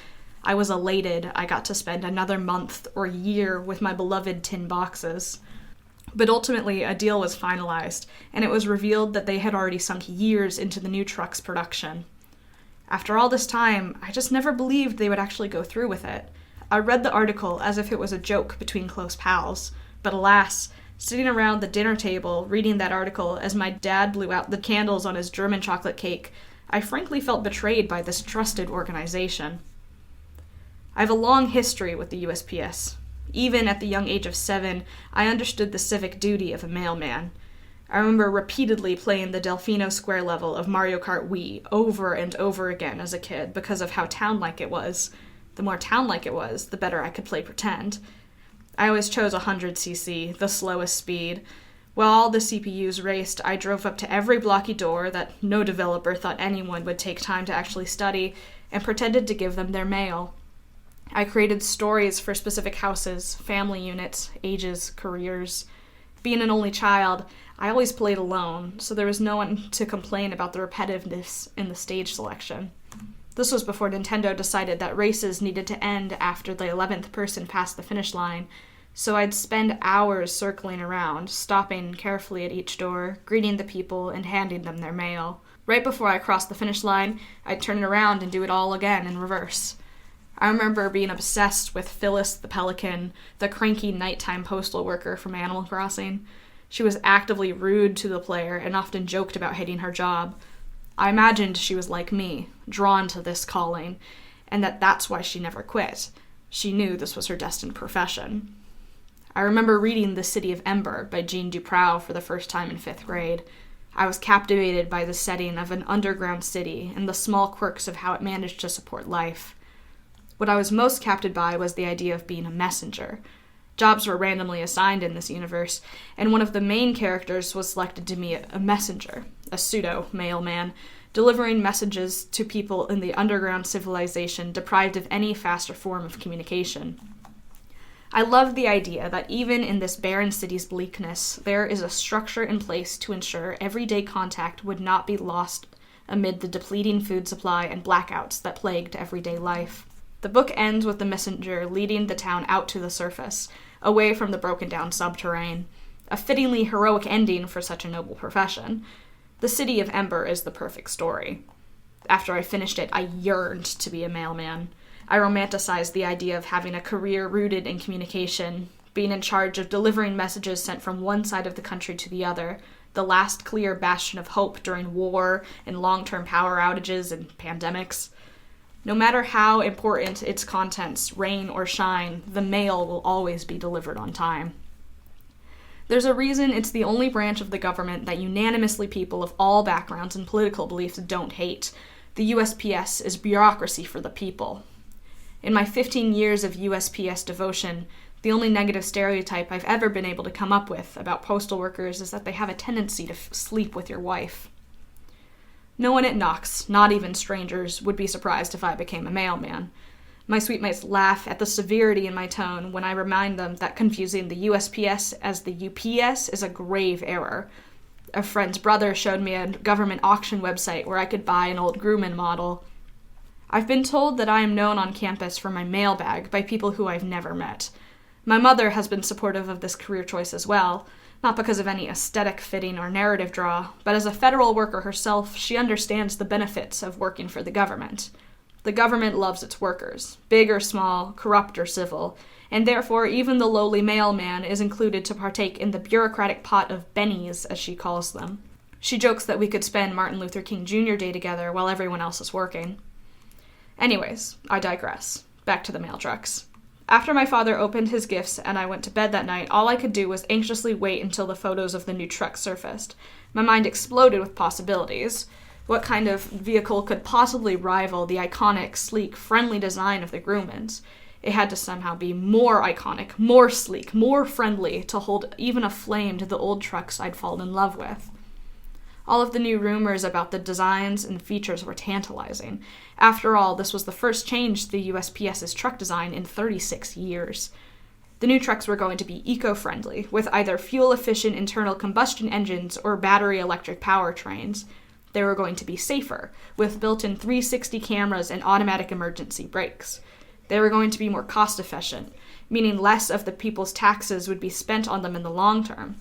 I was elated I got to spend another month or year with my beloved tin boxes. But ultimately, a deal was finalized, and it was revealed that they had already sunk years into the new truck's production. After all this time, I just never believed they would actually go through with it. I read the article as if it was a joke between close pals, but alas, sitting around the dinner table reading that article as my dad blew out the candles on his German chocolate cake, I frankly felt betrayed by this trusted organization. I have a long history with the USPS. Even at the young age of 7, I understood the civic duty of a mailman. I remember repeatedly playing the Delfino Square level of Mario Kart Wii over and over again as a kid because of how town-like it was. The more town-like it was, the better I could play pretend. I always chose 100cc, the slowest speed. While all the CPUs raced, I drove up to every blocky door that no developer thought anyone would take time to actually study and pretended to give them their mail. I created stories for specific houses, family units, ages, careers. Being an only child, I always played alone, so there was no one to complain about the repetitiveness in the stage selection. This was before Nintendo decided that races needed to end after the 11th person passed the finish line, so I'd spend hours circling around, stopping carefully at each door, greeting the people, and handing them their mail. Right before I crossed the finish line, I'd turn it around and do it all again in reverse. I remember being obsessed with Phyllis the Pelican, the cranky nighttime postal worker from Animal Crossing. She was actively rude to the player and often joked about hating her job. I imagined she was like me, drawn to this calling, and that's why she never quit. She knew this was her destined profession. I remember reading The City of Ember by Jean Duprow for the first time in 5th grade. I was captivated by the setting of an underground city and the small quirks of how it managed to support life. What I was most captured by was the idea of being a messenger. Jobs were randomly assigned in this universe, and one of the main characters was selected to be a messenger, a pseudo-mailman, delivering messages to people in the underground civilization deprived of any faster form of communication. I loved the idea that even in this barren city's bleakness, there is a structure in place to ensure everyday contact would not be lost amid the depleting food supply and blackouts that plagued everyday life. The book ends with the messenger leading the town out to the surface, away from the broken-down subterrane. A fittingly heroic ending for such a noble profession. The City of Ember is the perfect story. After I finished it, I yearned to be a mailman. I romanticized the idea of having a career rooted in communication, being in charge of delivering messages sent from one side of the country to the other, the last clear bastion of hope during war and long-term power outages and pandemics. No matter how important its contents, rain or shine, the mail will always be delivered on time. There's a reason it's the only branch of the government that unanimously people of all backgrounds and political beliefs don't hate. The USPS is bureaucracy for the people. In my 15 years of USPS devotion, the only negative stereotype I've ever been able to come up with about postal workers is that they have a tendency to sleep with your wife. No one at Knox, not even strangers, would be surprised if I became a mailman. My suite mates laugh at the severity in my tone when I remind them that confusing the USPS as the UPS is a grave error. A friend's brother showed me a government auction website where I could buy an old Grumman model. I've been told that I am known on campus for my mailbag by people who I've never met. My mother has been supportive of this career choice as well, not because of any aesthetic fitting or narrative draw, but as a federal worker herself, she understands the benefits of working for the government. The government loves its workers, big or small, corrupt or civil, and therefore even the lowly mailman is included to partake in the bureaucratic pot of bennies, as she calls them. She jokes that we could spend Martin Luther King Jr. Day together while everyone else is working. Anyways, I digress. Back to the mail trucks. After my father opened his gifts and I went to bed that night, all I could do was anxiously wait until the photos of the new truck surfaced. My mind exploded with possibilities. What kind of vehicle could possibly rival the iconic, sleek, friendly design of the Grummans? It had to somehow be more iconic, more sleek, more friendly to hold even a flame to the old trucks I'd fallen in love with. All of the new rumors about the designs and features were tantalizing. After all, this was the first change to the USPS's truck design in 36 years. The new trucks were going to be eco-friendly, with either fuel-efficient internal combustion engines or battery electric powertrains. They were going to be safer, with built-in 360 cameras and automatic emergency brakes. They were going to be more cost-efficient, meaning less of the people's taxes would be spent on them in the long term.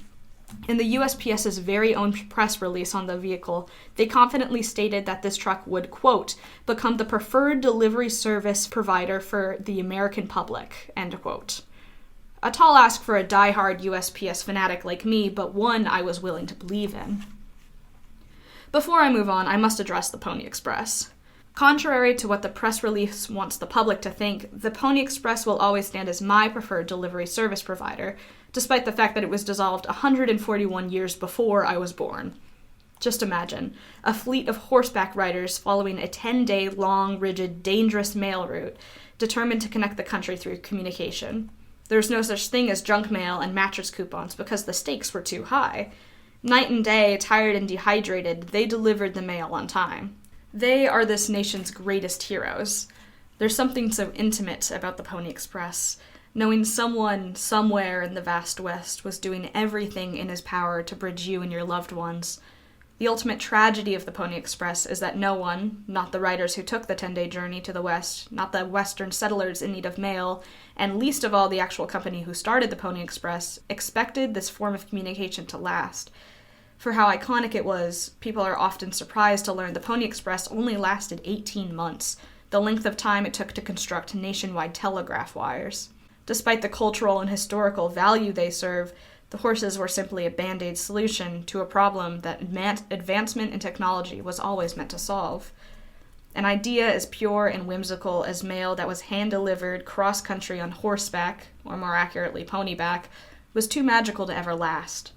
In the USPS's very own press release on the vehicle, they confidently stated that this truck would, quote, become the preferred delivery service provider for the American public, end quote. A tall ask for a die-hard USPS fanatic like me, but one I was willing to believe in. Before I move on, I must address the Pony Express. Contrary to what the press release wants the public to think, the Pony Express will always stand as my preferred delivery service provider, despite the fact that it was dissolved 141 years before I was born. Just imagine, a fleet of horseback riders following a 10-day long, rigid, dangerous mail route, determined to connect the country through communication. There's no such thing as junk mail and mattress coupons because the stakes were too high. Night and day, tired and dehydrated, they delivered the mail on time. They are this nation's greatest heroes. There's something so intimate about the Pony Express, knowing someone somewhere in the vast West was doing everything in his power to bridge you and your loved ones. The ultimate tragedy of the Pony Express is that no one, not the riders who took the 10-day journey to the West, not the Western settlers in need of mail, and least of all the actual company who started the Pony Express, expected this form of communication to last. For how iconic it was, people are often surprised to learn the Pony Express only lasted 18 months, the length of time it took to construct nationwide telegraph wires. Despite the cultural and historical value they serve, the horses were simply a band-aid solution to a problem that advancement in technology was always meant to solve. An idea as pure and whimsical as mail that was hand-delivered cross-country on horseback, or more accurately ponyback, was too magical to ever last.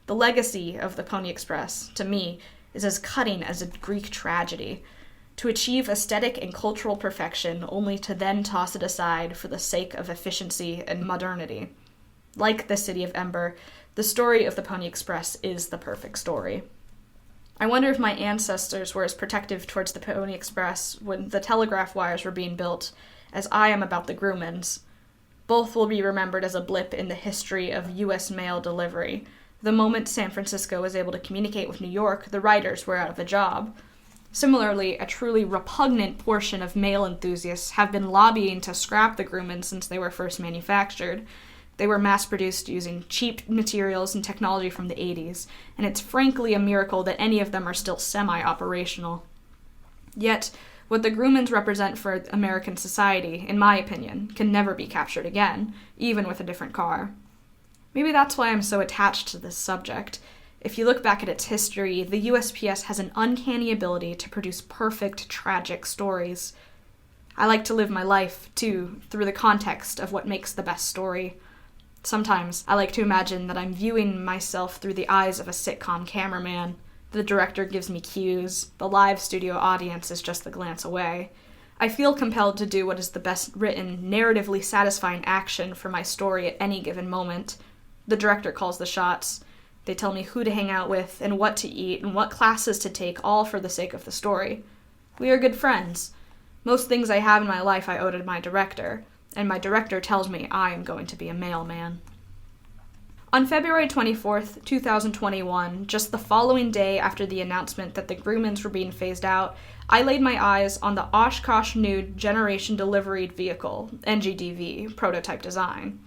The legacy of the Pony Express, to me, is as cutting as a Greek tragedy. To achieve aesthetic and cultural perfection only to then toss it aside for the sake of efficiency and modernity. Like the City of Ember, the story of the Pony Express is the perfect story. I wonder if my ancestors were as protective towards the Pony Express when the telegraph wires were being built as I am about the Grummans. Both will be remembered as a blip in the history of U.S. mail delivery. The moment San Francisco was able to communicate with New York, the writers were out of a job. Similarly, a truly repugnant portion of mail enthusiasts have been lobbying to scrap the Grummans since they were first manufactured. They were mass-produced using cheap materials and technology from the 80s, and it's frankly a miracle that any of them are still semi-operational. Yet, what the Grummans represent for American society, in my opinion, can never be captured again, even with a different car. Maybe that's why I'm so attached to this subject. If you look back at its history, the USPS has an uncanny ability to produce perfect, tragic stories. I like to live my life, too, through the context of what makes the best story. Sometimes I like to imagine that I'm viewing myself through the eyes of a sitcom cameraman. The director gives me cues. The live studio audience is just a glance away. I feel compelled to do what is the best written, narratively satisfying action for my story at any given moment. The director calls the shots. They tell me who to hang out with, and what to eat, and what classes to take, all for the sake of the story. We are good friends. Most things I have in my life I owe to my director, and my director tells me I am going to be a mailman. On February 24th, 2021, just the following day after the announcement that the Grumans were being phased out, I laid my eyes on the Oshkosh Nude Generation Delivery Vehicle, NGDV, prototype design.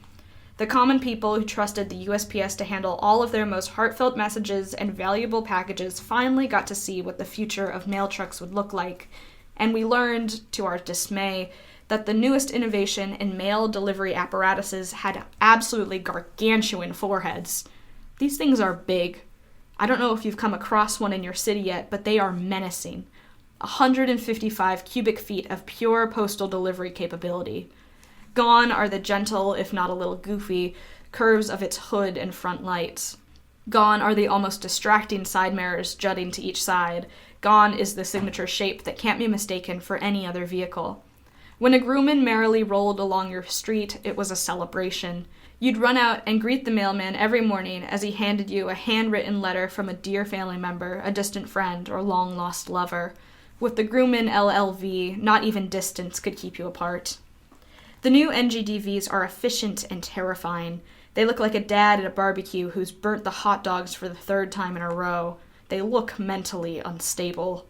The common people who trusted the USPS to handle all of their most heartfelt messages and valuable packages finally got to see what the future of mail trucks would look like, and we learned, to our dismay, that the newest innovation in mail delivery apparatuses had absolutely gargantuan foreheads. These things are big. I don't know if you've come across one in your city yet, but they are menacing. 155 cubic feet of pure postal delivery capability. Gone are the gentle, if not a little goofy, curves of its hood and front lights. Gone are the almost distracting side mirrors jutting to each side. Gone is the signature shape that can't be mistaken for any other vehicle. When a Grumman merrily rolled along your street, it was a celebration. You'd run out and greet the mailman every morning as he handed you a handwritten letter from a dear family member, a distant friend, or long-lost lover. With the Grumman LLV, not even distance could keep you apart. The new NGDVs are efficient and terrifying. They look like a dad at a barbecue who's burnt the hot dogs for the third time in a row. They look mentally unstable.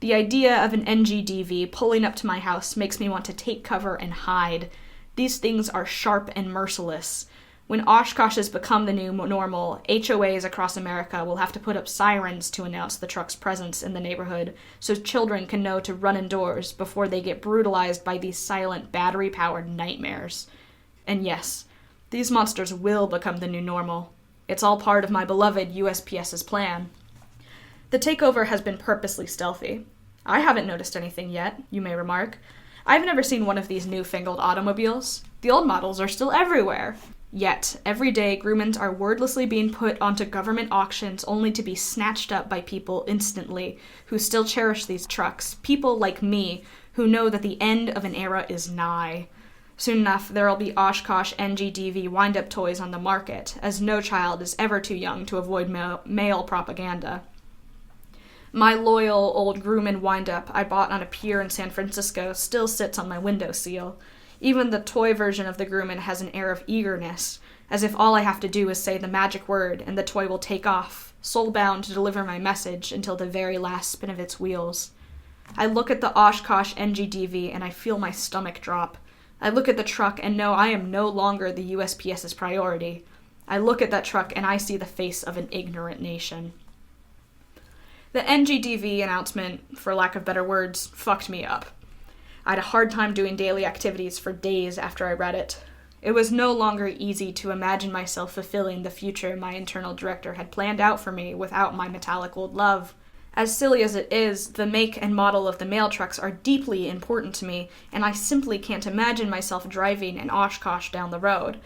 The idea of an NGDV pulling up to my house makes me want to take cover and hide. These things are sharp and merciless. When Oshkosh has become the new normal, HOAs across America will have to put up sirens to announce the truck's presence in the neighborhood so children can know to run indoors before they get brutalized by these silent, battery-powered nightmares. And yes, these monsters will become the new normal. It's all part of my beloved USPS's plan. The takeover has been purposely stealthy. I haven't noticed anything yet, you may remark. I've never seen one of these newfangled automobiles. The old models are still everywhere. Yet, every day, Grumans are wordlessly being put onto government auctions only to be snatched up by people instantly, who still cherish these trucks, people like me, who know that the end of an era is nigh. Soon enough, there'll be Oshkosh NGDV wind-up toys on the market, as no child is ever too young to avoid male propaganda. My loyal old Grumman wind-up I bought on a pier in San Francisco still sits on my windowsill. Even the toy version of the Grumman has an air of eagerness, as if all I have to do is say the magic word and the toy will take off, soul-bound to deliver my message until the very last spin of its wheels. I look at the Oshkosh NGDV and I feel my stomach drop. I look at the truck and know I am no longer the USPS's priority. I look at that truck and I see the face of an ignorant nation. The NGDV announcement, for lack of better words, fucked me up. I had a hard time doing daily activities for days after I read it. It was no longer easy to imagine myself fulfilling the future my internal director had planned out for me without my metallic old love. As silly as it is, the make and model of the mail trucks are deeply important to me, and I simply can't imagine myself driving an Oshkosh down the road.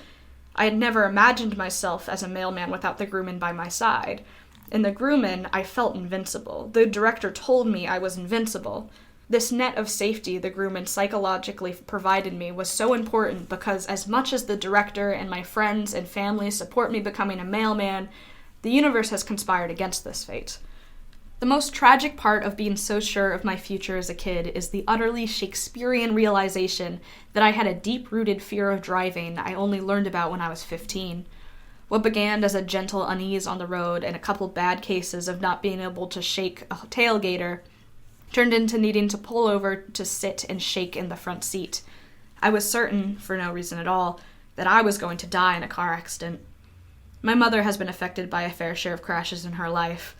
I had never imagined myself as a mailman without the Grumman by my side. In the Grumman, I felt invincible. The director told me I was invincible. This net of safety the Grumman psychologically provided me was so important because as much as the director and my friends and family support me becoming a mailman, the universe has conspired against this fate. The most tragic part of being so sure of my future as a kid is the utterly Shakespearean realization that I had a deep-rooted fear of driving I only learned about when I was 15. What began as a gentle unease on the road and a couple bad cases of not being able to shake a tailgater turned into needing to pull over to sit and shake in the front seat. I was certain, for no reason at all, that I was going to die in a car accident. My mother has been affected by a fair share of crashes in her life.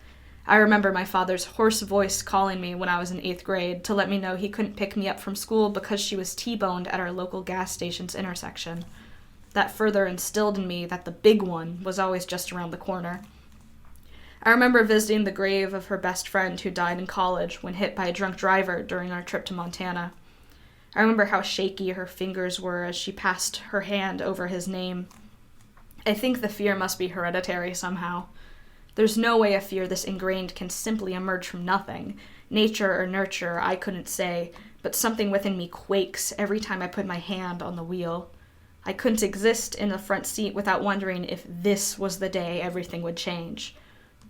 I remember my father's hoarse voice calling me when I was in 8th grade to let me know he couldn't pick me up from school because she was T-boned at our local gas station's intersection. That further instilled in me that the big one was always just around the corner. I remember visiting the grave of her best friend who died in college when hit by a drunk driver during our trip to Montana. I remember how shaky her fingers were as she passed her hand over his name. I think the fear must be hereditary somehow. There's no way a fear this ingrained can simply emerge from nothing. Nature or nurture, I couldn't say, but something within me quakes every time I put my hand on the wheel. I couldn't exist in the front seat without wondering if this was the day everything would change.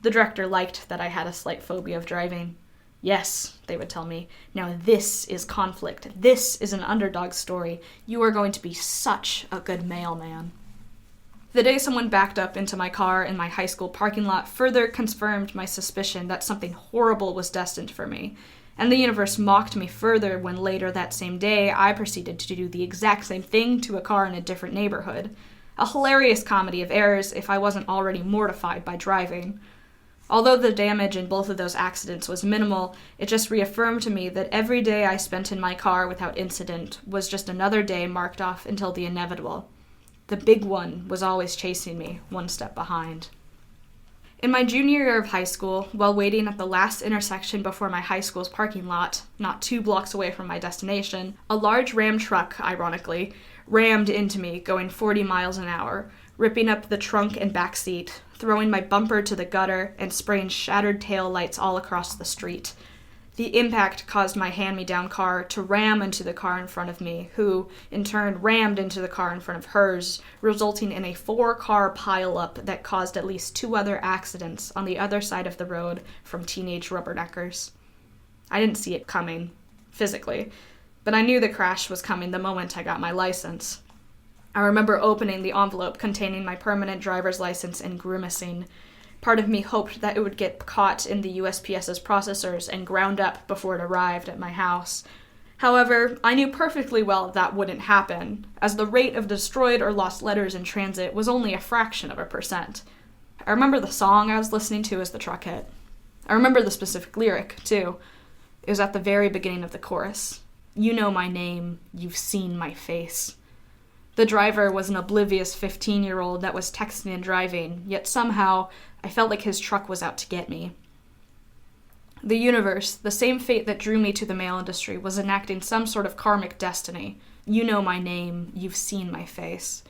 The director liked that I had a slight phobia of driving. Yes, they would tell me, now this is conflict. This is an underdog story. You are going to be such a good mailman. The day someone backed up into my car in my high school parking lot further confirmed my suspicion that something horrible was destined for me, and the universe mocked me further when later that same day I proceeded to do the exact same thing to a car in a different neighborhood. A hilarious comedy of errors if I wasn't already mortified by driving. Although the damage in both of those accidents was minimal, it just reaffirmed to me that every day I spent in my car without incident was just another day marked off until the inevitable. The big one was always chasing me, one step behind. In my junior year of high school, while waiting at the last intersection before my high school's parking lot, not 2 blocks away from my destination, a large Ram truck, ironically, rammed into me, going 40 miles an hour, ripping up the trunk and back seat, throwing my bumper to the gutter, and spraying shattered tail lights all across the street. The impact caused my hand-me-down car to ram into the car in front of me, who, in turn, rammed into the car in front of hers, resulting in a 4-car pileup that caused at least 2 other accidents on the other side of the road from teenage rubberneckers. I didn't see it coming, physically, but I knew the crash was coming the moment I got my license. I remember opening the envelope containing my permanent driver's license and grimacing. Part of me hoped that it would get caught in the USPS's processors and ground up before it arrived at my house. However, I knew perfectly well that wouldn't happen, as the rate of destroyed or lost letters in transit was only a fraction of a percent. I remember the song I was listening to as the truck hit. I remember the specific lyric, too. It was at the very beginning of the chorus. You know my name, you've seen my face. The driver was an oblivious 15-year-old that was texting and driving, yet somehow I felt like his truck was out to get me. The universe, the same fate that drew me to the mail industry, was enacting some sort of karmic destiny. You know my name, you've seen my face.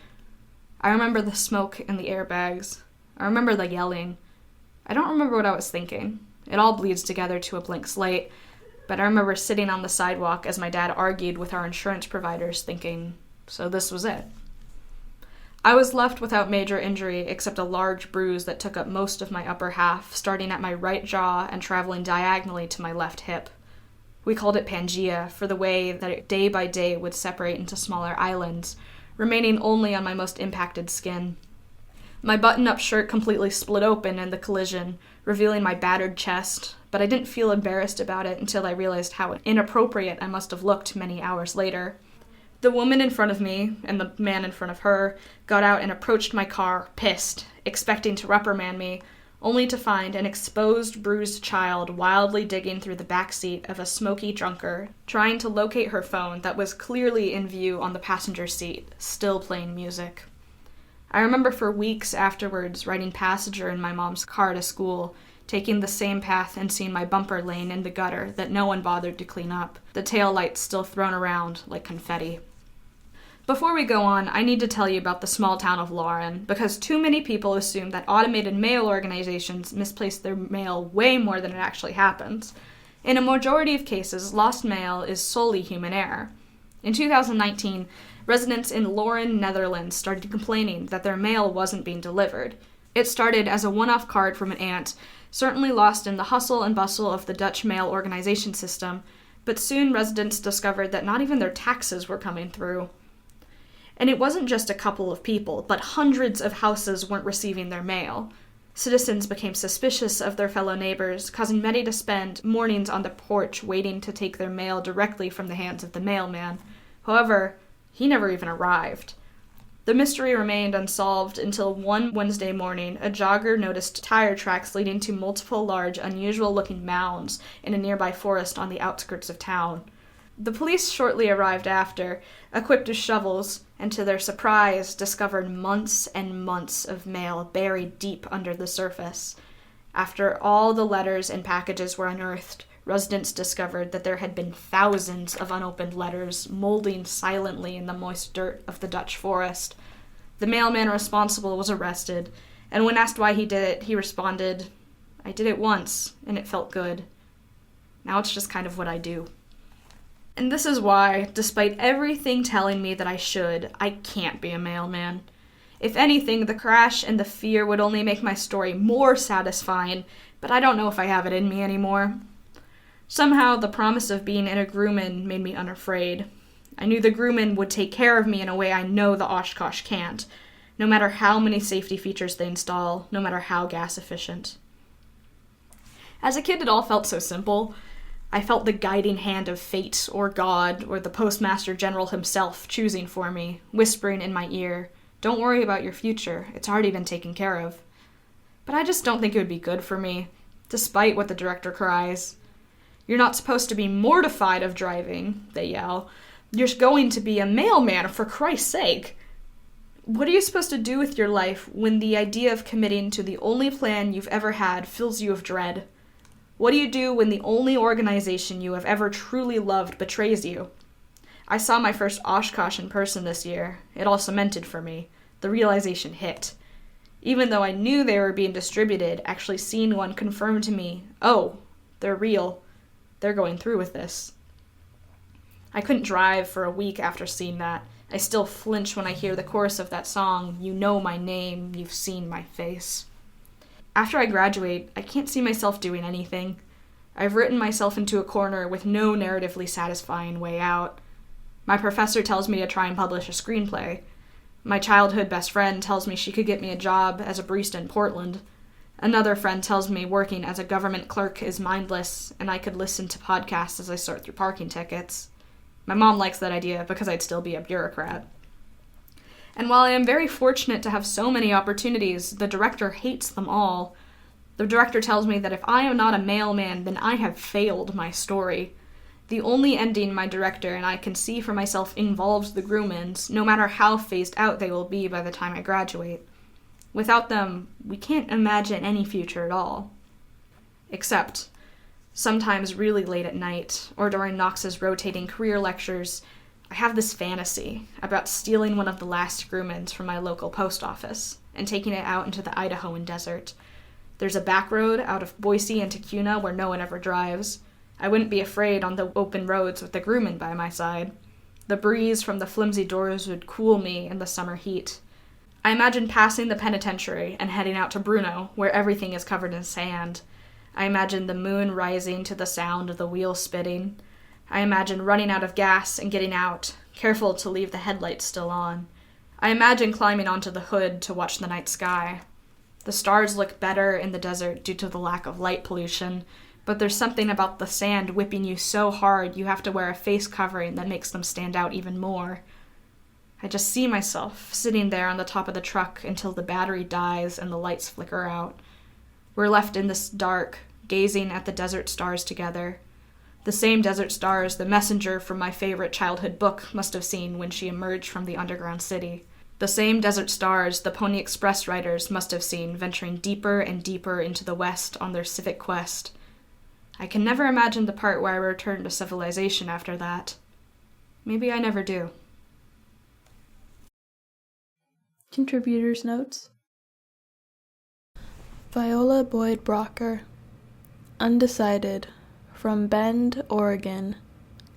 I remember the smoke and the airbags. I remember the yelling. I don't remember what I was thinking. It all bleeds together to a blank slate, but I remember sitting on the sidewalk as my dad argued with our insurance providers, thinking, so this was it. I was left without major injury except a large bruise that took up most of my upper half, starting at my right jaw and traveling diagonally to my left hip. We called it Pangea for the way that it day by day would separate into smaller islands, remaining only on my most impacted skin. My button-up shirt completely split open in the collision, revealing my battered chest, but I didn't feel embarrassed about it until I realized how inappropriate I must have looked many hours later. The woman in front of me, and the man in front of her, got out and approached my car, pissed, expecting to reprimand me, only to find an exposed, bruised child wildly digging through the back seat of a smoky drunker, trying to locate her phone that was clearly in view on the passenger seat, still playing music. I remember for weeks afterwards riding passenger in my mom's car to school, taking the same path and seeing my bumper laying in the gutter that no one bothered to clean up, the tail lights still thrown around like confetti. Before we go on, I need to tell you about the small town of Lauren, because too many people assume that automated mail organizations misplace their mail way more than it actually happens. In a majority of cases, lost mail is solely human error. In 2019, residents in Lauren, Netherlands started complaining that their mail wasn't being delivered. It started as a one-off card from an aunt, certainly lost in the hustle and bustle of the Dutch mail organization system, but soon residents discovered that not even their taxes were coming through. And it wasn't just a couple of people, but hundreds of houses weren't receiving their mail. Citizens became suspicious of their fellow neighbors, causing many to spend mornings on the porch waiting to take their mail directly from the hands of the mailman. However, he never even arrived. The mystery remained unsolved until one Wednesday morning, a jogger noticed tire tracks leading to multiple large, unusual-looking mounds in a nearby forest on the outskirts of town. The police shortly arrived after, equipped with shovels, and to their surprise discovered months and months of mail buried deep under the surface. After all the letters and packages were unearthed, residents discovered that there had been thousands of unopened letters molding silently in the moist dirt of the Dutch forest. The mailman responsible was arrested, and when asked why he did it, he responded, "I did it once, and it felt good. Now it's just kind of what I do." And this is why, despite everything telling me that I should, I can't be a mailman. If anything, the crash and the fear would only make my story more satisfying, but I don't know if I have it in me anymore. Somehow, the promise of being in a grumman made me unafraid. I knew the grumman would take care of me in a way I know the Oshkosh can't, no matter how many safety features they install, no matter how gas efficient. As a kid, it all felt so simple. I felt the guiding hand of fate, or God, or the Postmaster General himself choosing for me, whispering in my ear, "Don't worry about your future, it's already been taken care of." But I just don't think it would be good for me, despite what the director cries. "You're not supposed to be mortified of driving," they yell. "You're going to be a mailman, for Christ's sake." What are you supposed to do with your life when the idea of committing to the only plan you've ever had fills you with dread? What do you do when the only organization you have ever truly loved betrays you? I saw my first Oshkosh in person this year. It all cemented for me. The realization hit. Even though I knew they were being distributed, actually seeing one confirmed to me, oh, they're real. They're going through with this. I couldn't drive for a week after seeing that. I still flinch when I hear the chorus of that song, "You know my name, you've seen my face." After I graduate, I can't see myself doing anything. I've written myself into a corner with no narratively satisfying way out. My professor tells me to try and publish a screenplay. My childhood best friend tells me she could get me a job as a barista in Portland. Another friend tells me working as a government clerk is mindless, and I could listen to podcasts as I sort through parking tickets. My mom likes that idea because I'd still be a bureaucrat. And while I am very fortunate to have so many opportunities, the director hates them all. The director tells me that if I am not a mailman, then I have failed my story. The only ending my director and I can see for myself involves the Grummans, no matter how phased out they will be by the time I graduate. Without them, we can't imagine any future at all. Except, sometimes really late at night, or during Knox's rotating career lectures, I have this fantasy about stealing one of the last Grummans from my local post office and taking it out into the Idahoan desert. There's a back road out of Boise and Tacuna where no one ever drives. I wouldn't be afraid on the open roads with the Grumman by my side. The breeze from the flimsy doors would cool me in the summer heat. I imagine passing the penitentiary and heading out to Bruno, where everything is covered in sand. I imagine the moon rising to the sound of the wheels spitting. I imagine running out of gas and getting out, careful to leave the headlights still on. I imagine climbing onto the hood to watch the night sky. The stars look better in the desert due to the lack of light pollution, but there's something about the sand whipping you so hard you have to wear a face covering that makes them stand out even more. I just see myself sitting there on the top of the truck until the battery dies and the lights flicker out. We're left in this dark, gazing at the desert stars together. The same desert stars the messenger from my favorite childhood book must have seen when she emerged from the underground city. The same desert stars the Pony Express riders must have seen venturing deeper and deeper into the west on their civic quest. I can never imagine the part where I return to civilization after that. Maybe I never do. Contributors' notes. Viola Boyd Brocker, Undecided, from Bend, Oregon,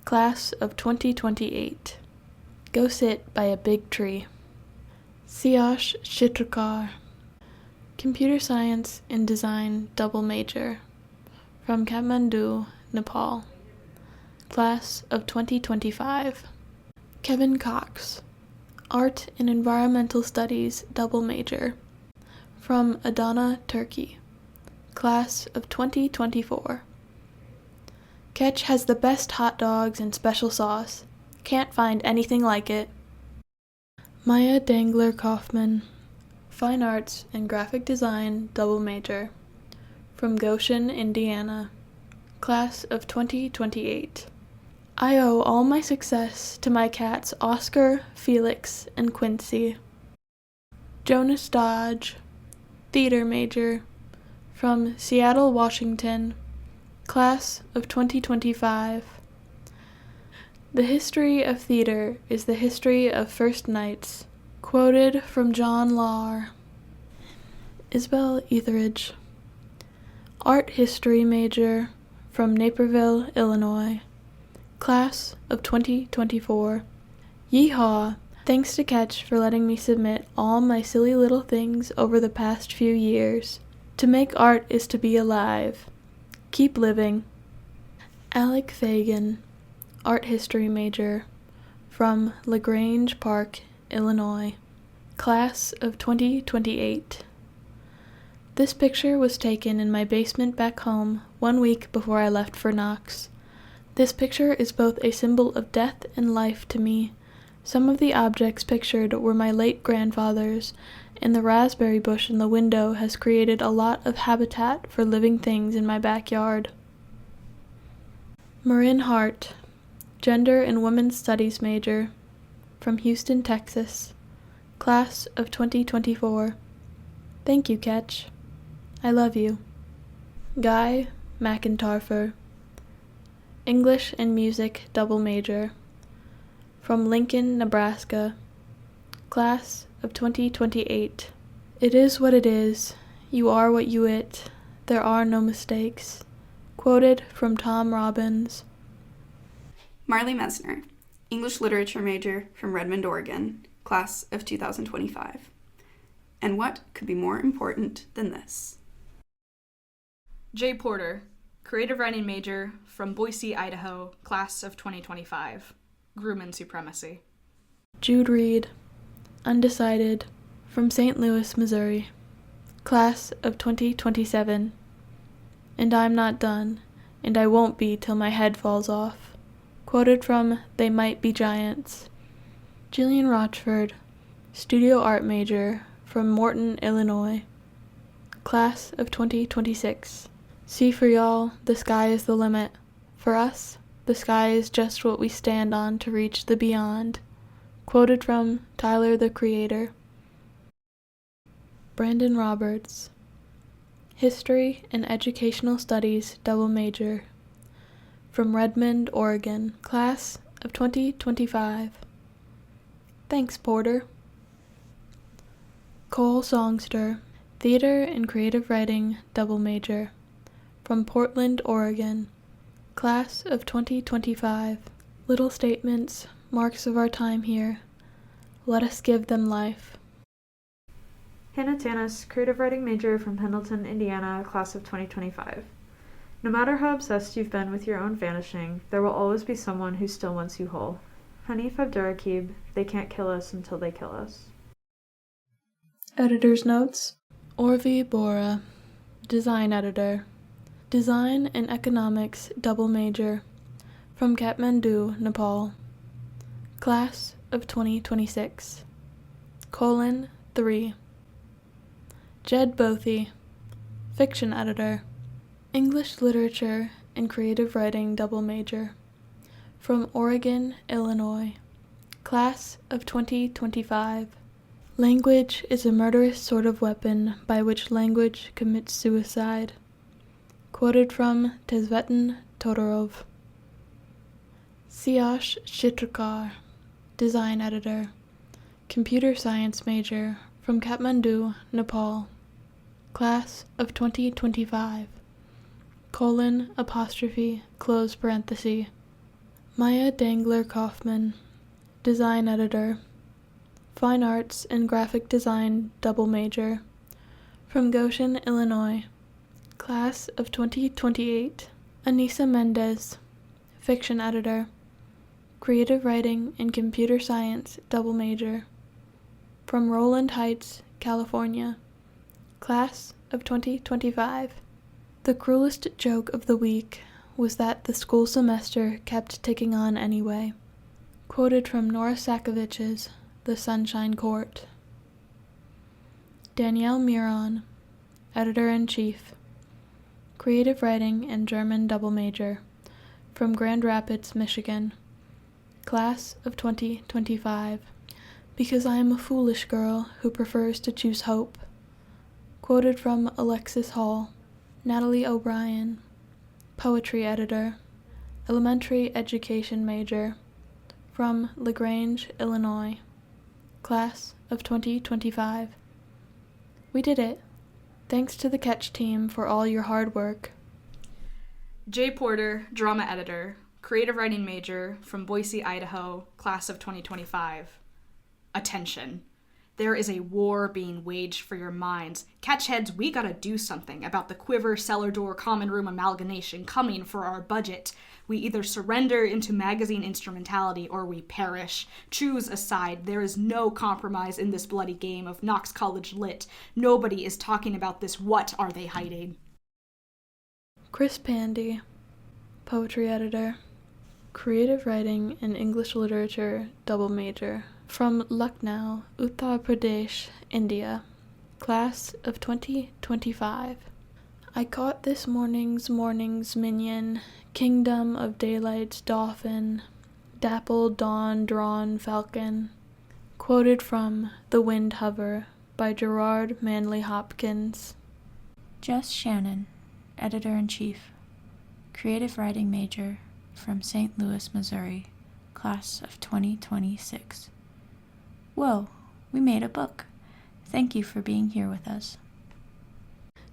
Class of 2028. Go sit by a big tree. Siash Chitrakar, Computer Science and Design Double Major, from Kathmandu, Nepal, Class of 2025. Kevin Cox, Art and Environmental Studies Double Major, from Adana, Turkey, Class of 2024. Ketch has the best hot dogs and special sauce. Can't find anything like it. Maya Dangler Kaufman, Fine Arts and Graphic Design Double Major, from Goshen, Indiana, Class of 2028. I owe all my success to my cats Oscar, Felix, and Quincy. Jonas Dodge, Theater Major, from Seattle, Washington, Class of 2025. The history of theater is the history of first nights. Quoted from John Lahr. Isabel Etheridge. Art history major from Naperville, Illinois. Class of 2024. Yeehaw! Thanks to Ketch for letting me submit all my silly little things over the past few years. To make art is to be alive. Keep living. Alec Fagan. Art history major from LaGrange Park, Illinois. Class of 2028. This picture was taken in my basement back home 1 week before I left for Knox. This picture is both a symbol of death and life to me. Some of the objects pictured were my late grandfather's, and the raspberry bush in the window has created a lot of habitat for living things in my backyard. Marin Hart, Gender and Women's Studies major, from Houston, Texas. Class of 2024. Thank you, Ketch. I love you. Guy McEntarffer, English and Music double major, from Lincoln, Nebraska. Class of 2028. It is what it is. You are what you it. There are no mistakes. Quoted from Tom Robbins. Marli Messner, English Literature major from Redmond, Oregon, class of 2025. And what could be more important than this? Jay Porter, Creative Writing major from Boise, Idaho, class of 2025. Grumman Supremacy. Jude Reed, Undecided, from St. Louis, Missouri. Class of 2027. And I'm not done, and I won't be till my head falls off. Quoted from They Might Be Giants. Jillian Rochford, Studio Art major from Morton, Illinois. Class of 2026. See, for y'all, the sky is the limit. For us, the sky is just what we stand on to reach the beyond. Quoted from Tyler, the Creator. Brandon Roberts, History and Educational Studies double major, from Redmond, Oregon. Class of 2025. Thanks, Porter. Cole Songster, Theater and Creative Writing double major, from Portland, Oregon. Class of 2025. Little statements, marks of our time here. Let us give them life. Hannah Tannas, Creative Writing major from Pendleton, Indiana, class of 2025. No matter how obsessed you've been with your own vanishing, there will always be someone who still wants you whole. Hanif Abdurakib, They Can't Kill Us Until They Kill Us. Editor's notes. Orvi Bora, Design Editor. Design and Economics double major, from Kathmandu, Nepal. Class of 2026. 3. Jed Bothy, Fiction Editor. English Literature and Creative Writing double major, from Oregon, Illinois. Class of 2025. Language is a murderous sort of weapon by which language commits suicide. Quoted from Tezvetan Todorov. Siash Chitrakar, Design Editor. Computer Science major, from Kathmandu, Nepal. Class of 2025. : close parenthesis. Maya Dangler Kaufman, Design Editor. Fine Arts and Graphic Design double major, from Goshen, Illinois. Class of 2028. Anissa Mendez, Fiction Editor. Creative Writing and Computer Science double major, from Rowland Heights, California. Class of 2025. The cruelest joke of the week was that the school semester kept ticking on anyway. Quoted from Nora Sakovich's The Sunshine Court. Danielle Miron, Editor-in-Chief. Creative Writing and German double major, from Grand Rapids, Michigan. Class of 2025. Because I am a foolish girl who prefers to choose hope. Quoted from Alexis Hall. Natalie O'Brien, Poetry editor, elementary education major, from LaGrange, Illinois, class of 2025. We did it. Thanks to the Catch team for all your hard work. Jay Porter, drama editor, creative writing major, from Boise, Idaho, class of 2025. Attention. There is a war being waged for your minds. Catchheads, we gotta do something about the quiver, cellar door, common room amalgamation coming for our budget. We either surrender into magazine instrumentality or we perish. Choose a side. There is no compromise in this bloody game of Knox College lit. Nobody is talking about this. What are they hiding? Chris Pandy, poetry editor, creative writing and English literature double major, from Lucknow, Uttar Pradesh, India, class of 2025. I caught this morning's minion, kingdom of daylight's dolphin, dappled dawn-drawn falcon. Quoted from The Wind Hover by Gerard Manley Hopkins. Jess Shannon, editor-in-chief, creative writing major, from St. Louis, Missouri, class of 2026. Whoa, we made a book. Thank you for being here with us.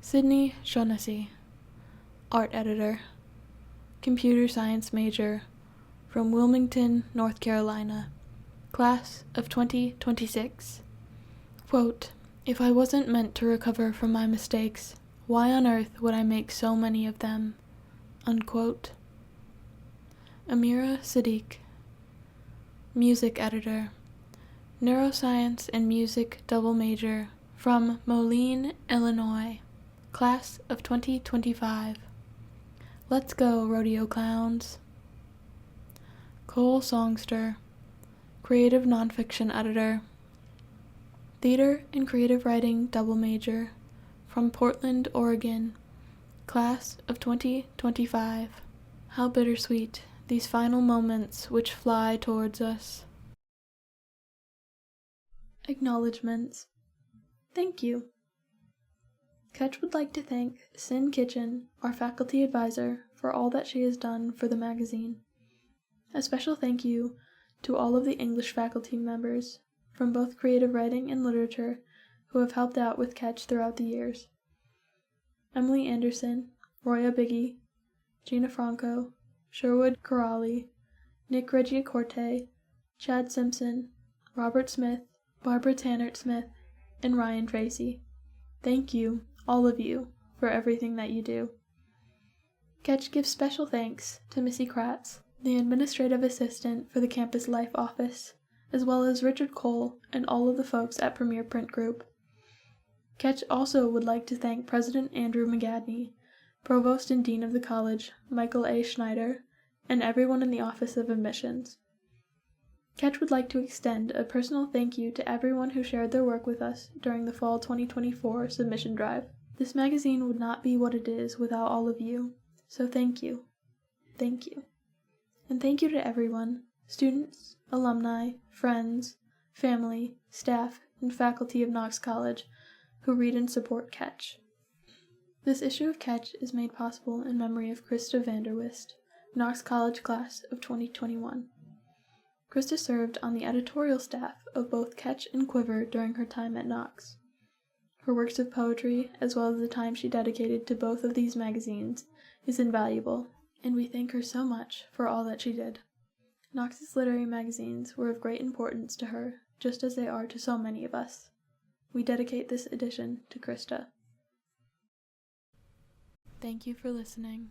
Sydney Shaughnessy, art editor, computer science major, from Wilmington, North Carolina, class of 2026. Quote, if I wasn't meant to recover from my mistakes, why on earth would I make so many of them? Unquote. Amira Sadiq, music editor, neuroscience and music double major, from Moline, Illinois, class of 2025. Let's go, rodeo clowns. Cole Songster, creative nonfiction editor, theater and creative writing double major, from Portland, Oregon, class of 2025. How bittersweet, these final moments which fly towards us. Acknowledgements. Thank you. Ketch would like to thank Sin Kitchen, our faculty advisor, for all that she has done for the magazine. A special thank you to all of the English faculty members from both creative writing and literature who have helped out with Ketch throughout the years. Emily Anderson, Roya Biggie, Gina Franco, Sherwood Corrali, Nick Reggiacorte, Chad Simpson, Robert Smith, Barbara Tannert-Smith, and Ryan Tracy. Thank you, all of you, for everything that you do. Ketch gives special thanks to Missy Kratz, the administrative assistant for the Campus Life office, as well as Richard Cole and all of the folks at Premier Print Group. Ketch also would like to thank President Andrew McGadney, Provost and Dean of the College, Michael A. Schneider, and everyone in the Office of Admissions. Ketch would like to extend a personal thank you to everyone who shared their work with us during the Fall 2024 submission drive. This magazine would not be what it is without all of you, so thank you. Thank you. And thank you to everyone, students, alumni, friends, family, staff, and faculty of Knox College, who read and support Ketch. This issue of Ketch is made possible in memory of Krista Vanderwist, Knox College class of 2021. Krista served on the editorial staff of both Ketch and Quiver during her time at Knox. Her works of poetry, as well as the time she dedicated to both of these magazines, is invaluable, and we thank her so much for all that she did. Knox's literary magazines were of great importance to her, just as they are to so many of us. We dedicate this edition to Krista. Thank you for listening.